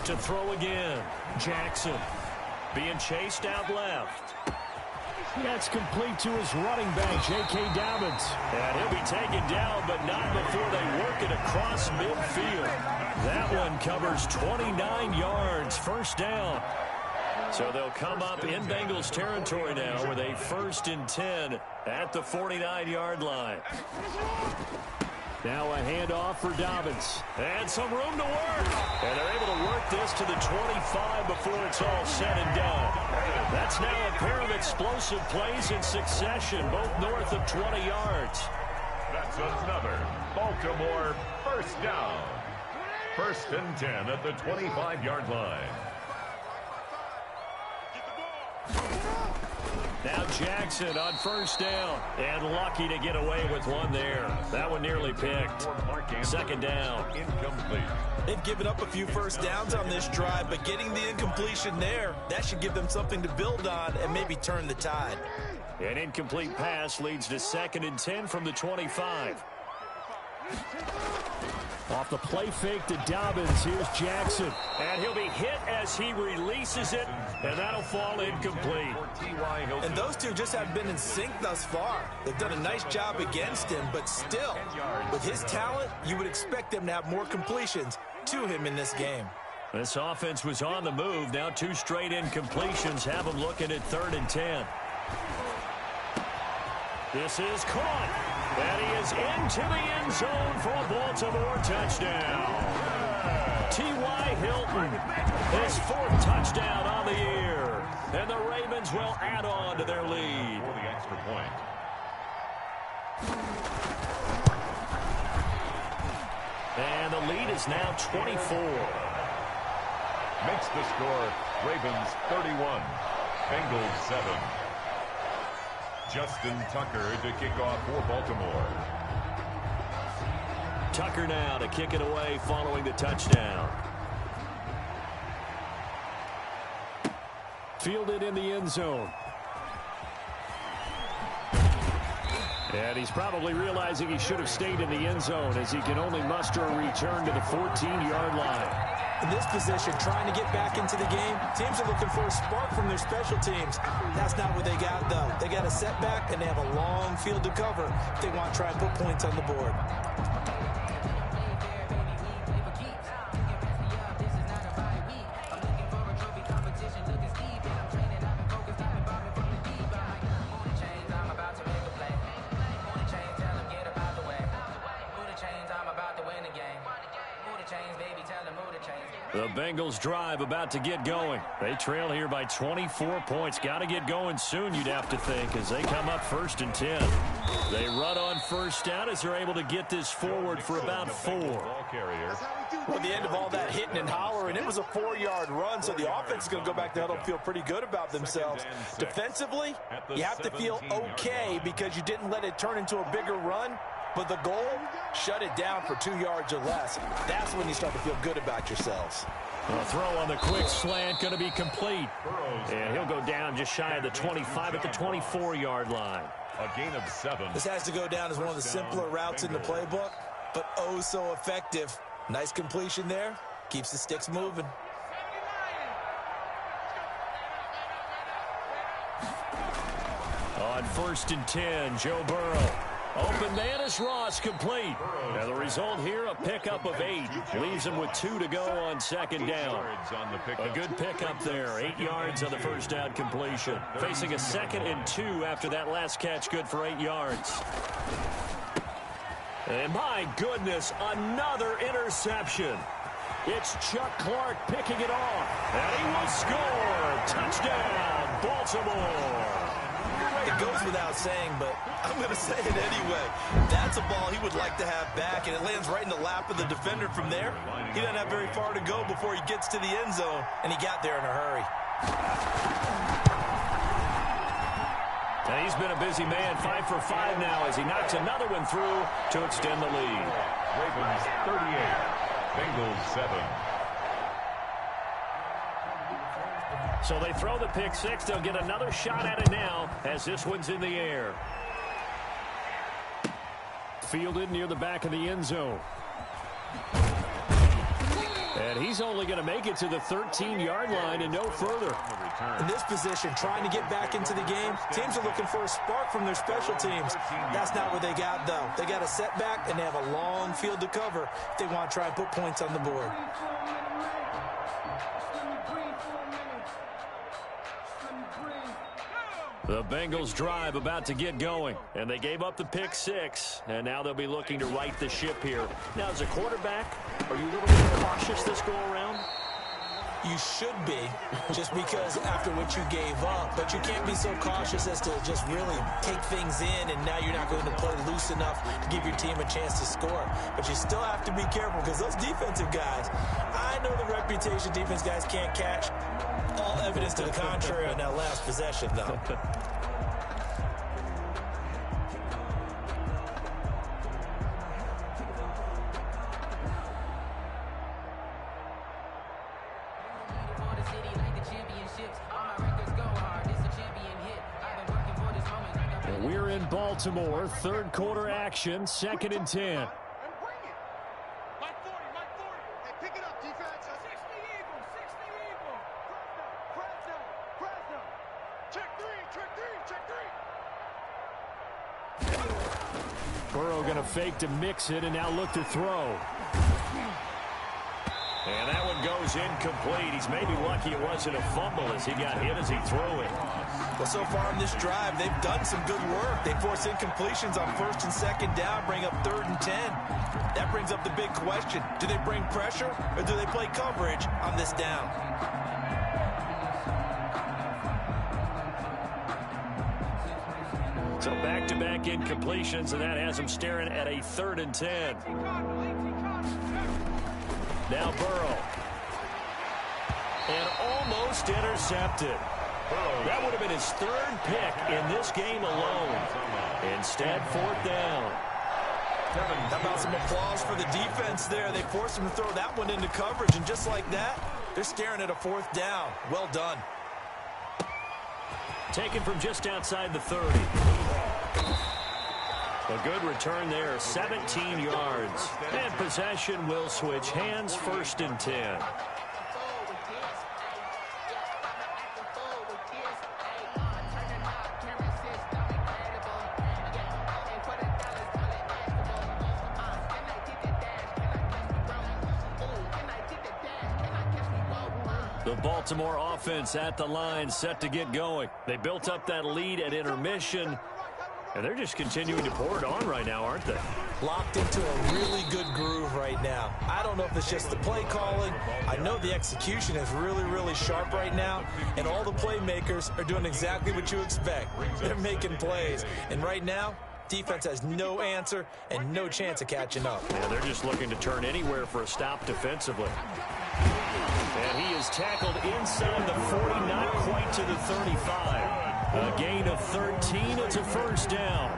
To throw again. Jackson being chased out left. That's complete to his running back, J.K. Dobbins. And he'll be taken down, but not before they work it across midfield. That one covers 29 yards, 1st down. So they'll come up in Bengals territory now with a 1st and 10 at the 49-yard line. Now a handoff for Dobbins. And some room to work. And they're able to work this to the 25 before it's all said and done. That's now a pair of explosive plays in succession, both north of 20 yards. That's another Baltimore 1st down. 1st and 10 at the 25-yard line. Now Jackson on first down. And lucky to get away with one there. That one nearly picked. Second down. Incomplete. They've given up a few first downs on this drive, but getting the incompletion there, that should give them something to build on and maybe turn the tide. An incomplete pass leads to 2nd and 10 from the 25. Off the play fake to Dobbins. Here's Jackson. And he'll be hit as he releases it. And that'll fall incomplete. And those two just haven't been in sync thus far. They've done a nice job against him, but still, with his talent, you would expect them to have more completions to him in this game. This offense was on the move. Now 2 straight incompletions have them looking at 3rd and 10. This is caught. And he is into the end zone for a Baltimore touchdown. T.Y. Hilton, his 4th touchdown on the year. And the Ravens will add on to their lead. For the extra point. And the lead is now 24. Makes the score Ravens 31, Bengals 7. Justin Tucker to kick off for Baltimore. Tucker now to kick it away following the touchdown. Fielded in the end zone. And he's probably realizing he should have stayed in the end zone as he can only muster a return to the 14-yard line. In this position, trying to get back into the game, teams are looking for a spark from their special teams. That's not what they got, though. They got a setback, and they have a long field to cover if they want to try and put points on the board. The Bengals drive about to get going. They trail here by 24 points. Got to get going soon, you'd have to think, as they come up 1st and 10. They run on first down as they're able to get this forward for about 4. Well, at the end of all that hitting and hollering, it was a 4-yard run, so the offense is going to go back to huddle and feel pretty good about themselves. Defensively, you have to feel okay because you didn't let it turn into a bigger run. But the goal, shut it down for 2 yards or less. That's when you start to feel good about yourselves. A throw on the quick slant going to be complete. And he'll go down just shy of the 25 at the 24-yard line. A gain of 7. This has to go down as one of the simpler routes in the playbook, but oh so effective. Nice completion there. Keeps the sticks moving. On 1st and 10, Joe Burrow. Open man is Ross, complete. And the result here, a pickup of 8. Leaves him with 2 to go on 2nd down. A good pickup there. 8 yards on the first down completion. Facing a 2nd and 2 after that last catch, good for 8 yards. And my goodness, another interception. It's Chuck Clark picking it off. And he will score. Touchdown, Baltimore. It goes without saying, but I'm going to say it anyway. That's a ball he would like to have back, and it lands right in the lap of the defender from there. He doesn't have very far to go before he gets to the end zone, and he got there in a hurry. And he's been a busy man, 5 for 5 now as he knocks another one through to extend the lead. Ravens 38, Bengals 7. So they throw the pick 6. They'll get another shot at it now as this one's in the air. Fielded near the back of the end zone. And he's only going to make it to the 13-yard line and no further. In this position, trying to get back into the game, teams are looking for a spark from their special teams. That's not what they got, though. They got a setback, and they have a long field to cover if they want to try and put points on the board. The Bengals drive about to get going, and they gave up the pick 6, and now they'll be looking to right the ship here. Now, as a quarterback, are you a little bit cautious this go-around? You should be, just because after what you gave up, but you can't be so cautious as to just really take things in, and now you're not going to play loose enough to give your team a chance to score. But you still have to be careful, because those defensive guys, I know the reputation defense guys can't catch. All evidence to the contrary on that last possession, though. Baltimore. Third quarter action, 2nd and 10. Burrow going to fake to mix it and now look to throw. And that one goes incomplete. He's maybe lucky it wasn't a fumble as he got hit as he threw it. Well, so far in this drive, they've done some good work. They force incompletions on 1st and 2nd down, bring up 3rd and 10. That brings up the big question. Do they bring pressure or do they play coverage on this down? So back-to-back incompletions, and that has him staring at a 3rd and 10. Now Burrow. And almost intercepted. That would have been his 3rd pick in this game alone. Instead, 4th down. How about some applause for the defense there? They forced him to throw that one into coverage, and just like that, they're staring at a 4th down. Well done. Taken from just outside the 30. A good return there, 17 yards. And possession will switch hands, 1st and 10. The Baltimore offense at the line, set to get going. They built up that lead at intermission, and they're just continuing to pour it on right now, aren't they? Locked into a really good groove right now. I don't know if it's just the play calling. I know the execution is really, really sharp right now, and all the playmakers are doing exactly what you expect. They're making plays, and right now, defense has no answer and no chance of catching up. Yeah, they're just looking to turn anywhere for a stop defensively. And he is tackled inside the 40, not quite to the 35. A gain of 13. It's a 1st down.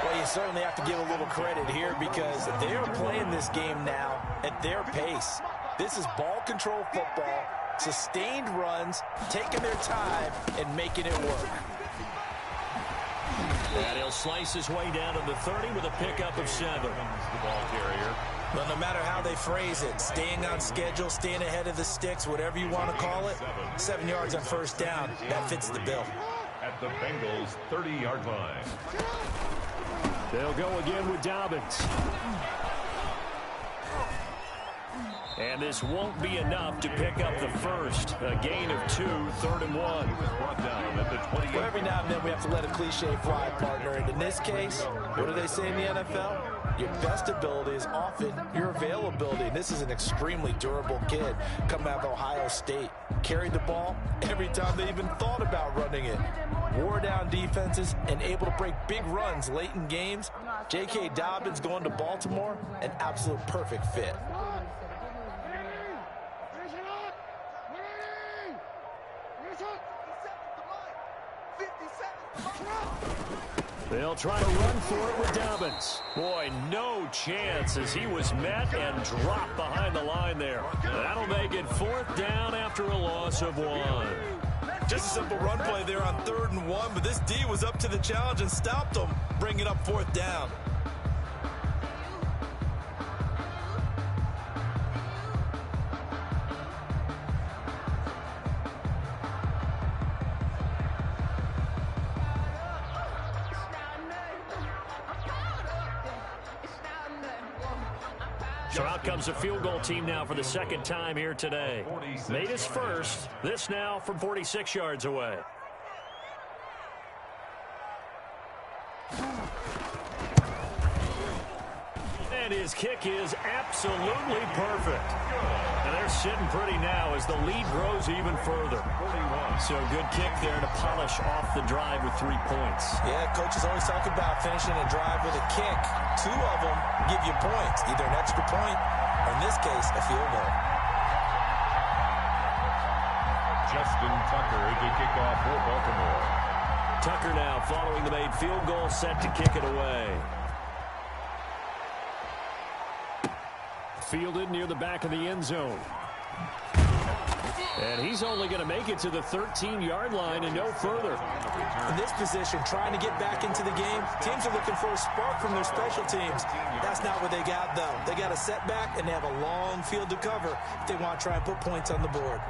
Well, you certainly have to give a little credit here because they are playing this game now at their pace. This is ball control football, sustained runs, taking their time, and making it work. And he'll slice his way down to the 30 with a pickup of 7. The ball carrier. Well, no matter how they phrase it, staying on schedule, staying ahead of the sticks, whatever you want to call it, 7 yards on 1st down, that fits the bill. At the Bengals' 30-yard line. They'll go again with Dobbins. And this won't be enough to pick up the 1st. A gain of 2, 3rd and 1. Brought down at the 28. Well, every now and then we have to let a cliche fly, partner. And in this case, what do they say in the NFL? Your best ability is often your availability. And this is an extremely durable kid coming out of Ohio State. Carried the ball every time they even thought about running it. Wore down defenses and able to break big runs late in games. J.K. Dobbins going to Baltimore, an absolute perfect fit. They'll try to run for it with Dobbins. Boy, no chance as he was met and dropped behind the line there. That'll make it 4th down after a loss of 1. Just a simple run play there on 3rd and 1, but this D was up to the challenge and stopped them, bringing up 4th down. So out comes a field goal team now for the 2nd time here today. Made his first. This now from 46 yards away. And his kick is absolutely perfect. And they're sitting pretty now as the lead grows even further. So good kick there to polish off the drive with 3 points. Yeah, coaches always talk about finishing a drive with a kick. 2 of them give you points, either an extra point or, in this case, a field goal. Justin Tucker to kick off for Baltimore. Tucker now following the made field goal, set to kick it away. Fielded near the back of the end zone. And he's only going to make it to the 13-yard line and no further. In this position, trying to get back into the game, teams are looking for a spark from their special teams. That's not what they got, though. They got a setback, and they have a long field to cover if they want to try and put points on the board.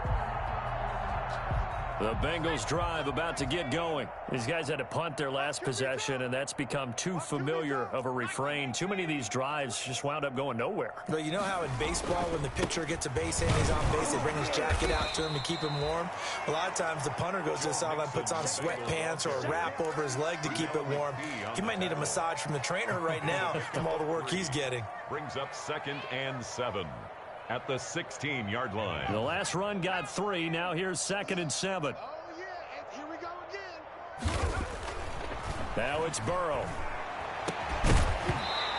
The Bengals drive about to get going. These guys had to punt their last possession, and that's become too familiar of a refrain. Too many of these drives just wound up going nowhere. But you know how in baseball, when the pitcher gets a base hit and he's on base, they bring his jacket out to him to keep him warm? A lot of times the punter goes to the sideline, puts on sweatpants or a wrap over his leg to keep it warm. He might need a massage from the trainer right now from all the work he's getting. Brings up 2nd and 7. At the 16-yard line. The last run got 3. Now here's 2nd and 7. Oh, yeah, and here we go again. Now it's Burrow.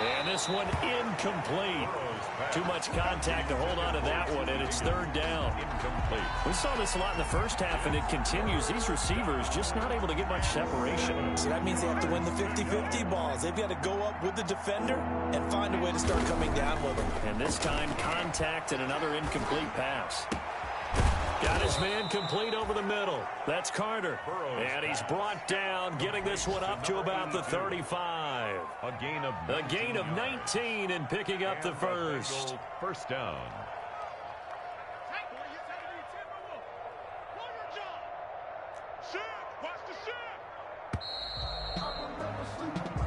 And this one incomplete. Too much contact to hold on to that one, and it's 3rd down. Incomplete. We saw this a lot in the first half, and it continues. These receivers just not able to get much separation. So that means they have to win the 50-50 balls. They've got to go up with the defender and find a way to start coming down with them. And this time, contact and another incomplete pass. Got his man complete over the middle. That's Carter. And he's brought down, getting this one up to about the 35. A gain of 19 and picking up the first. First down.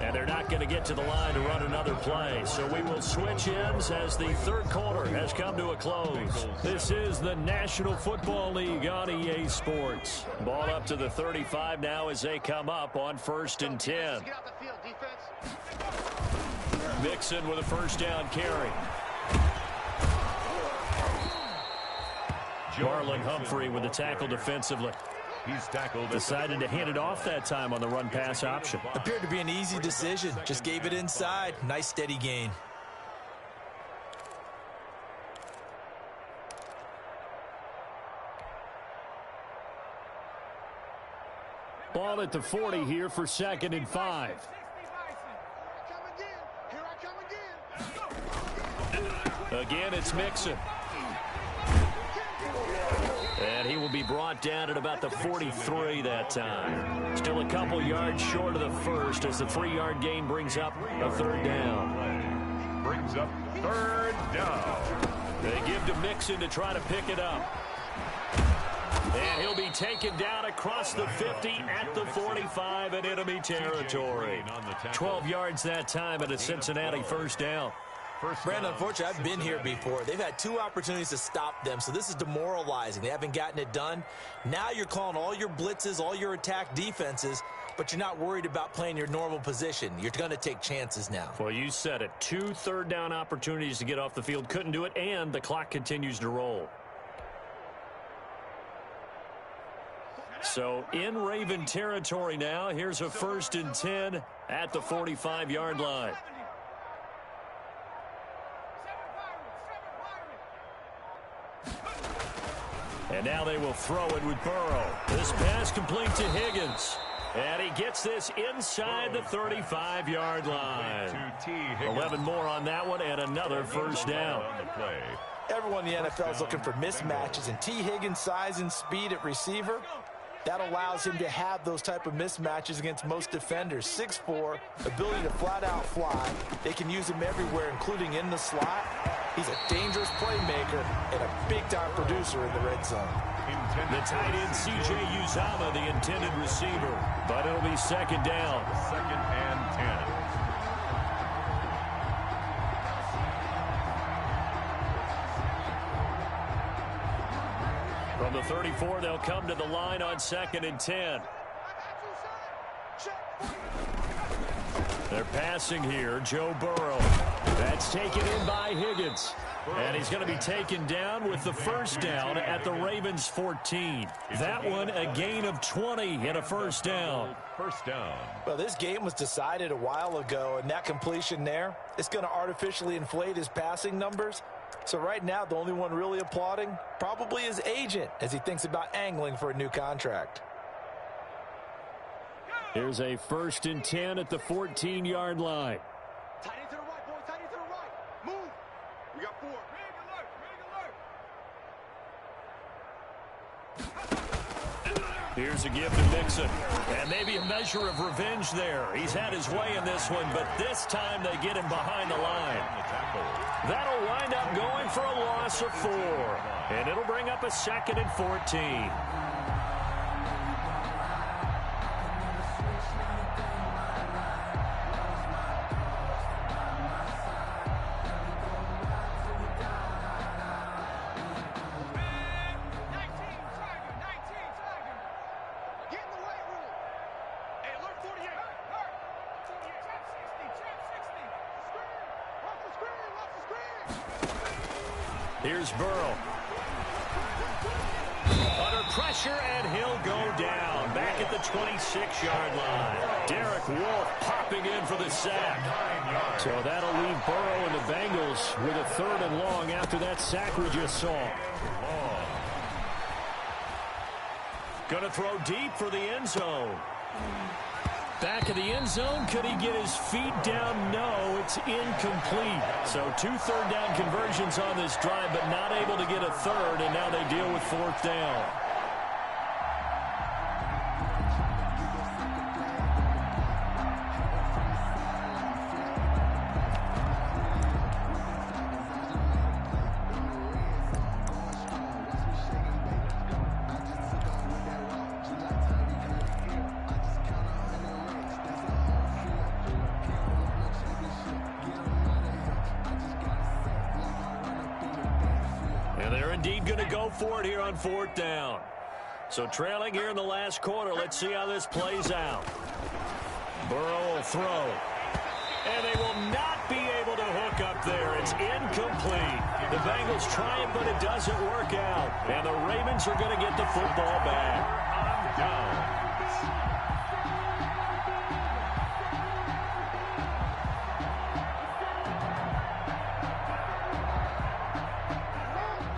And they're not going to get to the line to run another play. So we will switch ends as the third quarter has come to a close. This is the National Football League on EA Sports. Ball up to the 35 now as they come up on 1st and 10. Mixon with a first down carry. Marlon Humphrey with the tackle defensively. He's tackled. Decided to hand it off that time on the run-pass option. Appeared to be an easy decision. Just gave it inside. Nice steady gain. Ball at the 40 here for 2nd and 5. Again, it's Mixon. And he will be brought down at about the 43 that time. Still a couple yards short of the first as the 3-yard gain brings up a 3rd down. Brings up 3rd down. They give to Mixon to try to pick it up. And he'll be taken down across the 50 at the 45 in enemy territory. 12 yards that time at a Cincinnati first down. Brandon, unfortunately, I've been here before. They've had 2 opportunities to stop them, so this is demoralizing. They haven't gotten it done. Now you're calling all your blitzes, all your attack defenses, but you're not worried about playing your normal position. You're going to take chances now. Well, you said it. 2 third down opportunities to get off the field. Couldn't do it, and the clock continues to roll. So in Raven territory now. Here's a 1st and 10 at the 45-yard line. And now they will throw it with Burrow. This pass complete to Higgins. And he gets this inside the 35-yard line. 11 more on that one and another first down. Everyone in the NFL is looking for mismatches, and T. Higgins' size and speed at receiver, that allows him to have those type of mismatches against most defenders. 6'4", ability to flat-out fly. They can use him everywhere, including in the slot. He's a dangerous playmaker and a big-time producer in the red zone. The tight end, C.J. Uzama, the intended receiver. But it'll be 2nd down. 2nd and 10. From the 34, they'll come to the line on 2nd and 10. They're passing here. Joe Burrow. That's taken in by Higgins. And he's going to be taken down with the first down at the Ravens' 14. That one a gain of 20 and a first down. First down. Well, this game was decided a while ago, and that completion there, it's going to artificially inflate his passing numbers. So right now, the only one really applauding probably his agent as he thinks about angling for a new contract. Here's a 1st and 10 at the 14-yard line. Tight end to the right, boy. Tight end to the right. Move. We got 4. Rig alert. Rig alert. Here's a give to Mixon. And maybe a measure of revenge there. He's had his way in this one, but this time they get him behind the line. That'll wind up going for a loss of 4. And it'll bring up a 2nd and 14. Here's Burrow. Under pressure, and he'll go down. Back at the 26-yard line. Derek Wolfe popping in for the sack. So that'll leave Burrow and the Bengals with a 3rd and long after that sack we just saw. Gonna throw deep for the end zone. Back of the end zone. Could he get his feet down? No, it's incomplete. So 2 third-down conversions on this drive, but not able to get a 3rd, and now they deal with 4th down. Indeed going to go for it here on 4th down. So trailing here in the last quarter. Let's see how this plays out. Burrow will throw. And they will not be able to hook up there. It's incomplete. The Bengals try it, but it doesn't work out. And the Ravens are going to get the football back. Down.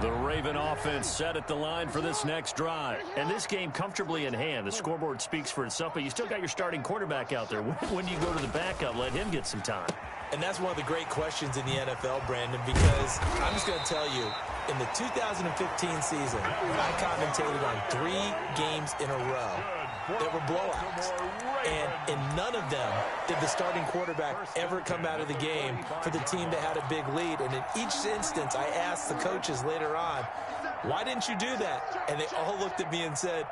The Raven offense set at the line for this next drive. And this game comfortably in hand. The scoreboard speaks for itself, but you still got your starting quarterback out there. When do you go to the backup? Let him get some time. And that's one of the great questions in the NFL, Brandon, because I'm just going to tell you, in the 2015 season, I commentated on 3 games in a row that were blowouts. And in none of them did the starting quarterback ever come out of the game for the team that had a big lead. And in each instance, I asked the coaches later on, why didn't you do that? And they all looked at me and said,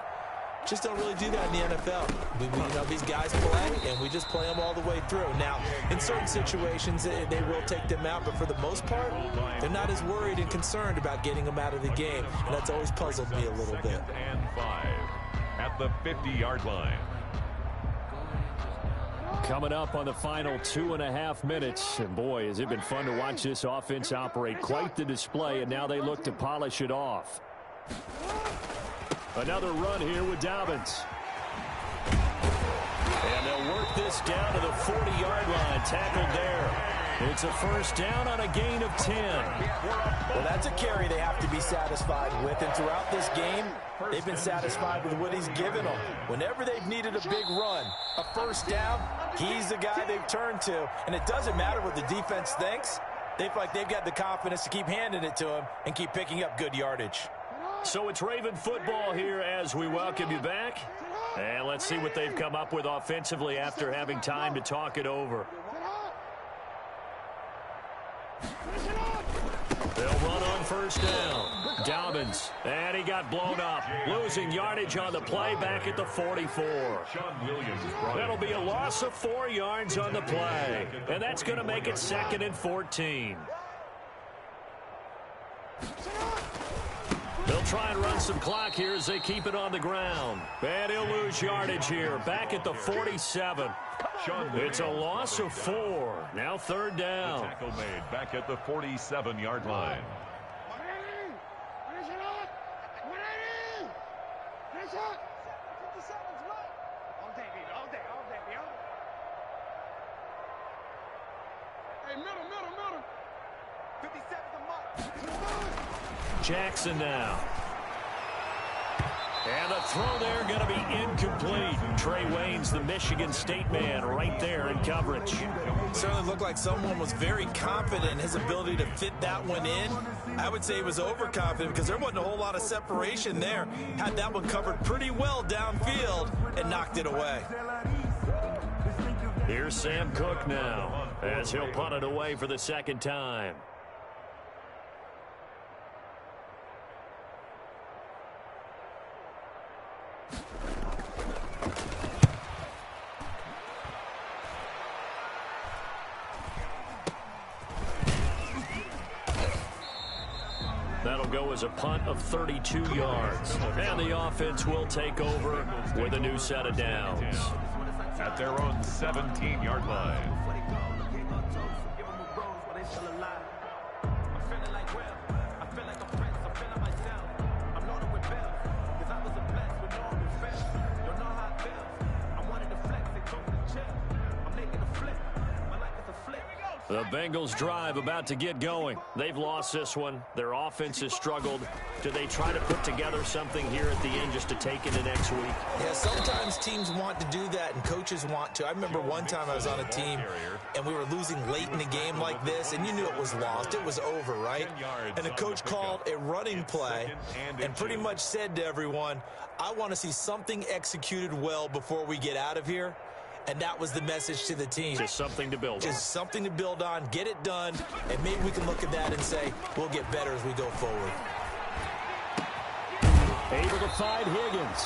just don't really do that in the NFL. You know, these guys play, and we just play them all the way through. Now, in certain situations, they will take them out, but for the most part, they're not as worried and concerned about getting them out of the game, and that's always puzzled me a little bit. 2nd and 5 at the 50-yard line. Coming up on the final 2.5 minutes. And boy, has it been fun to watch this offense operate. Quite the display, and now they look to polish it off. Another run here with Dobbins. And they'll work this down to the 40-yard line. Tackled there. It's a 1st down on a gain of 10. Well, that's a carry they have to be satisfied with. And throughout this game, they've been satisfied with what he's given them. Whenever they've needed a big run, a 1st down, he's the guy they've turned to. And it doesn't matter what the defense thinks. They feel like they've got the confidence to keep handing it to him and keep picking up good yardage. So it's Raven football here as we welcome you back. And let's see what they've come up with offensively after having time to talk it over. They'll run on 1st down. Dobbins, and he got blown up. Losing yardage on the play back at the 44. That'll be a loss of 4 yards on the play. And that's going to make it 2nd and 14. They'll try and run some clock here as they keep it on the ground. And he'll lose yardage here. Back at the 47. It's a loss of 4. Now 3rd down. The tackle made back at the 47-yard line. Jackson now. And the throw there going to be incomplete. Trey Wayne's the Michigan State man right there in coverage. Certainly looked like someone was very confident in his ability to fit that one in. I would say he was overconfident because there wasn't a whole lot of separation there. Had that one covered pretty well downfield and knocked it away. Here's Sam Cook now as he'll punt it away for the second time. That'll go as a punt of 32 yards. And the offense will take over with a new set of downs. At their own 17-yard line. The Bengals drive about to get going. They've lost this one. Their offense has struggled. Do they try to put together something here at the end just to take into next week? Yeah, sometimes teams want to do that and coaches want to. I remember one time I was on a team and we were losing late in a game like this, and you knew it was lost. It was over, right? And the coach called a running play and pretty much said to everyone, I want to see something executed well before we get out of here. And that was the message to the team. Just something to build on. Just something to build on, get it done, and maybe we can look at that and say, we'll get better as we go forward. Able to find Higgins.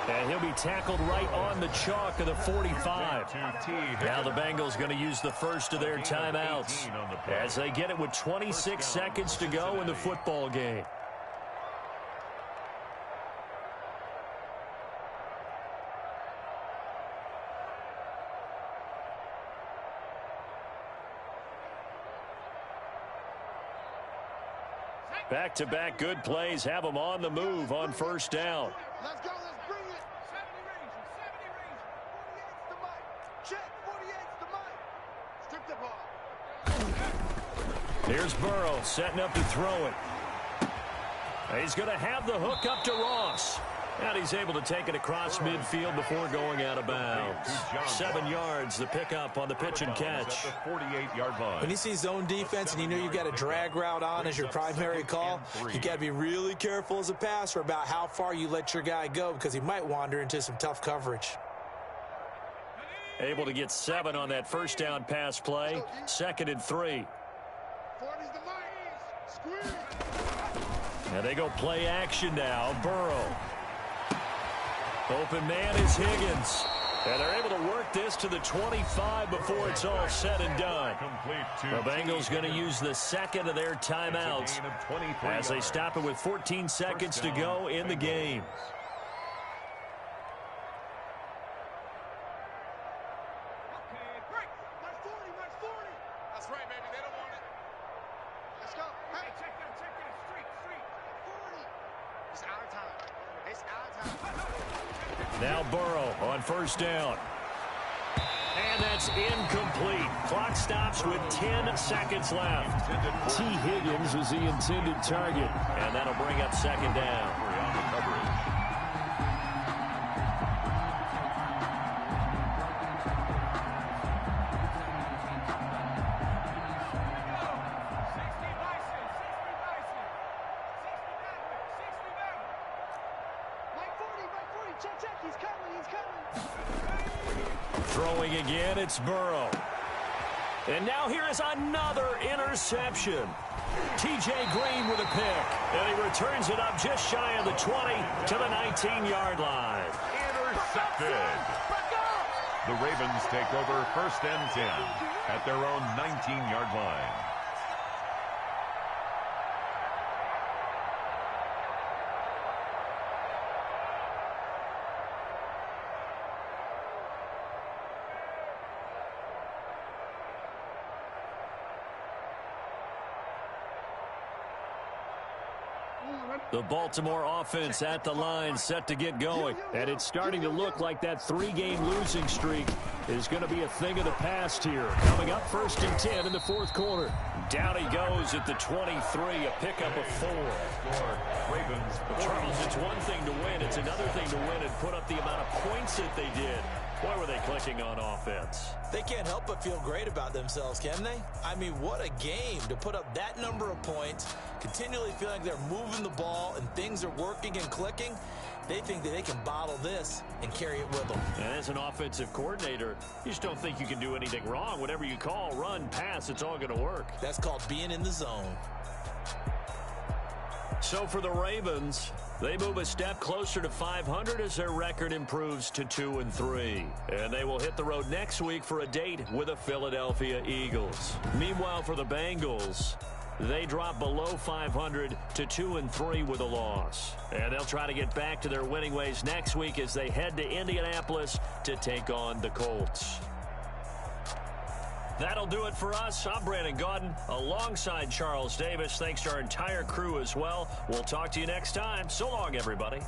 And he'll be tackled right on the chalk of the 45. Now the Bengals going to use the first of their timeouts as they get it with 26 seconds to go in the football game. Back-to-back good plays have them on the move on first down. Let's go, let's bring it. 70 range, 70 range. 48's the mic. Check, 48's the mic. Strip the ball. Here's Burrow setting up to throw it. He's going to have the hook up to Ross. And he's able to take it across midfield before going out of bounds. 7 yards, the pickup on the pitch and catch. 48-yard line. When you see zone defense and you know you've got a drag route on as your primary call, you got to be really careful as a passer about how far you let your guy go because he might wander into some tough coverage. Able to get 7 on that first down pass play. 2nd and 3. 40's the mic. Squeeze. And they go play action now. Burrow. Open man is Higgins. And they're able to work this to the 25 before it's all said and done. The Bengals going to use the second of their timeouts as they stop it with 14 seconds to go in the game. That's right, baby. They don't want it. Let's go. Hey, check that. Street. 40. It's our time. It's our time. Now Burrow on first down. And that's incomplete. Clock stops with 10 seconds left. T. Higgins was the intended target. And that'll bring up second down. Throwing again, it's Burrow. And now here is another interception. T.J. Green with a pick. And he returns it up just shy of the 20 to the 19-yard line. Intercepted. The Ravens take over 1st and 10 at their own 19-yard line. The Baltimore offense at the line set to get going. And it's starting to look like that 3-game losing streak is going to be a thing of the past here. Coming up 1st and 10 in the 4th quarter. Down he goes at the 23, a pickup of 4. Charles, it's one thing to win. It's It's another thing to win and put up the amount of points that they did. Boy, were they clicking on offense. They can't help but feel great about themselves, can they? I mean, what a game to put up that number of points, continually feeling like they're moving the ball and things are working and clicking. They think that they can bottle this and carry it with them. And as an offensive coordinator, you just don't think you can do anything wrong. Whatever you call, run, pass, it's all going to work. That's called being in the zone. So for the Ravens, they move a step closer to 500 as their record improves to 2-3. And they will hit the road next week for a date with the Philadelphia Eagles. Meanwhile, for the Bengals, they drop below 500 to 2-3 with a loss. And they'll try to get back to their winning ways next week as they head to Indianapolis to take on the Colts. That'll do it for us. I'm Brandon Gaudin alongside Charles Davis. Thanks to our entire crew as well. We'll talk to you next time. So long, everybody.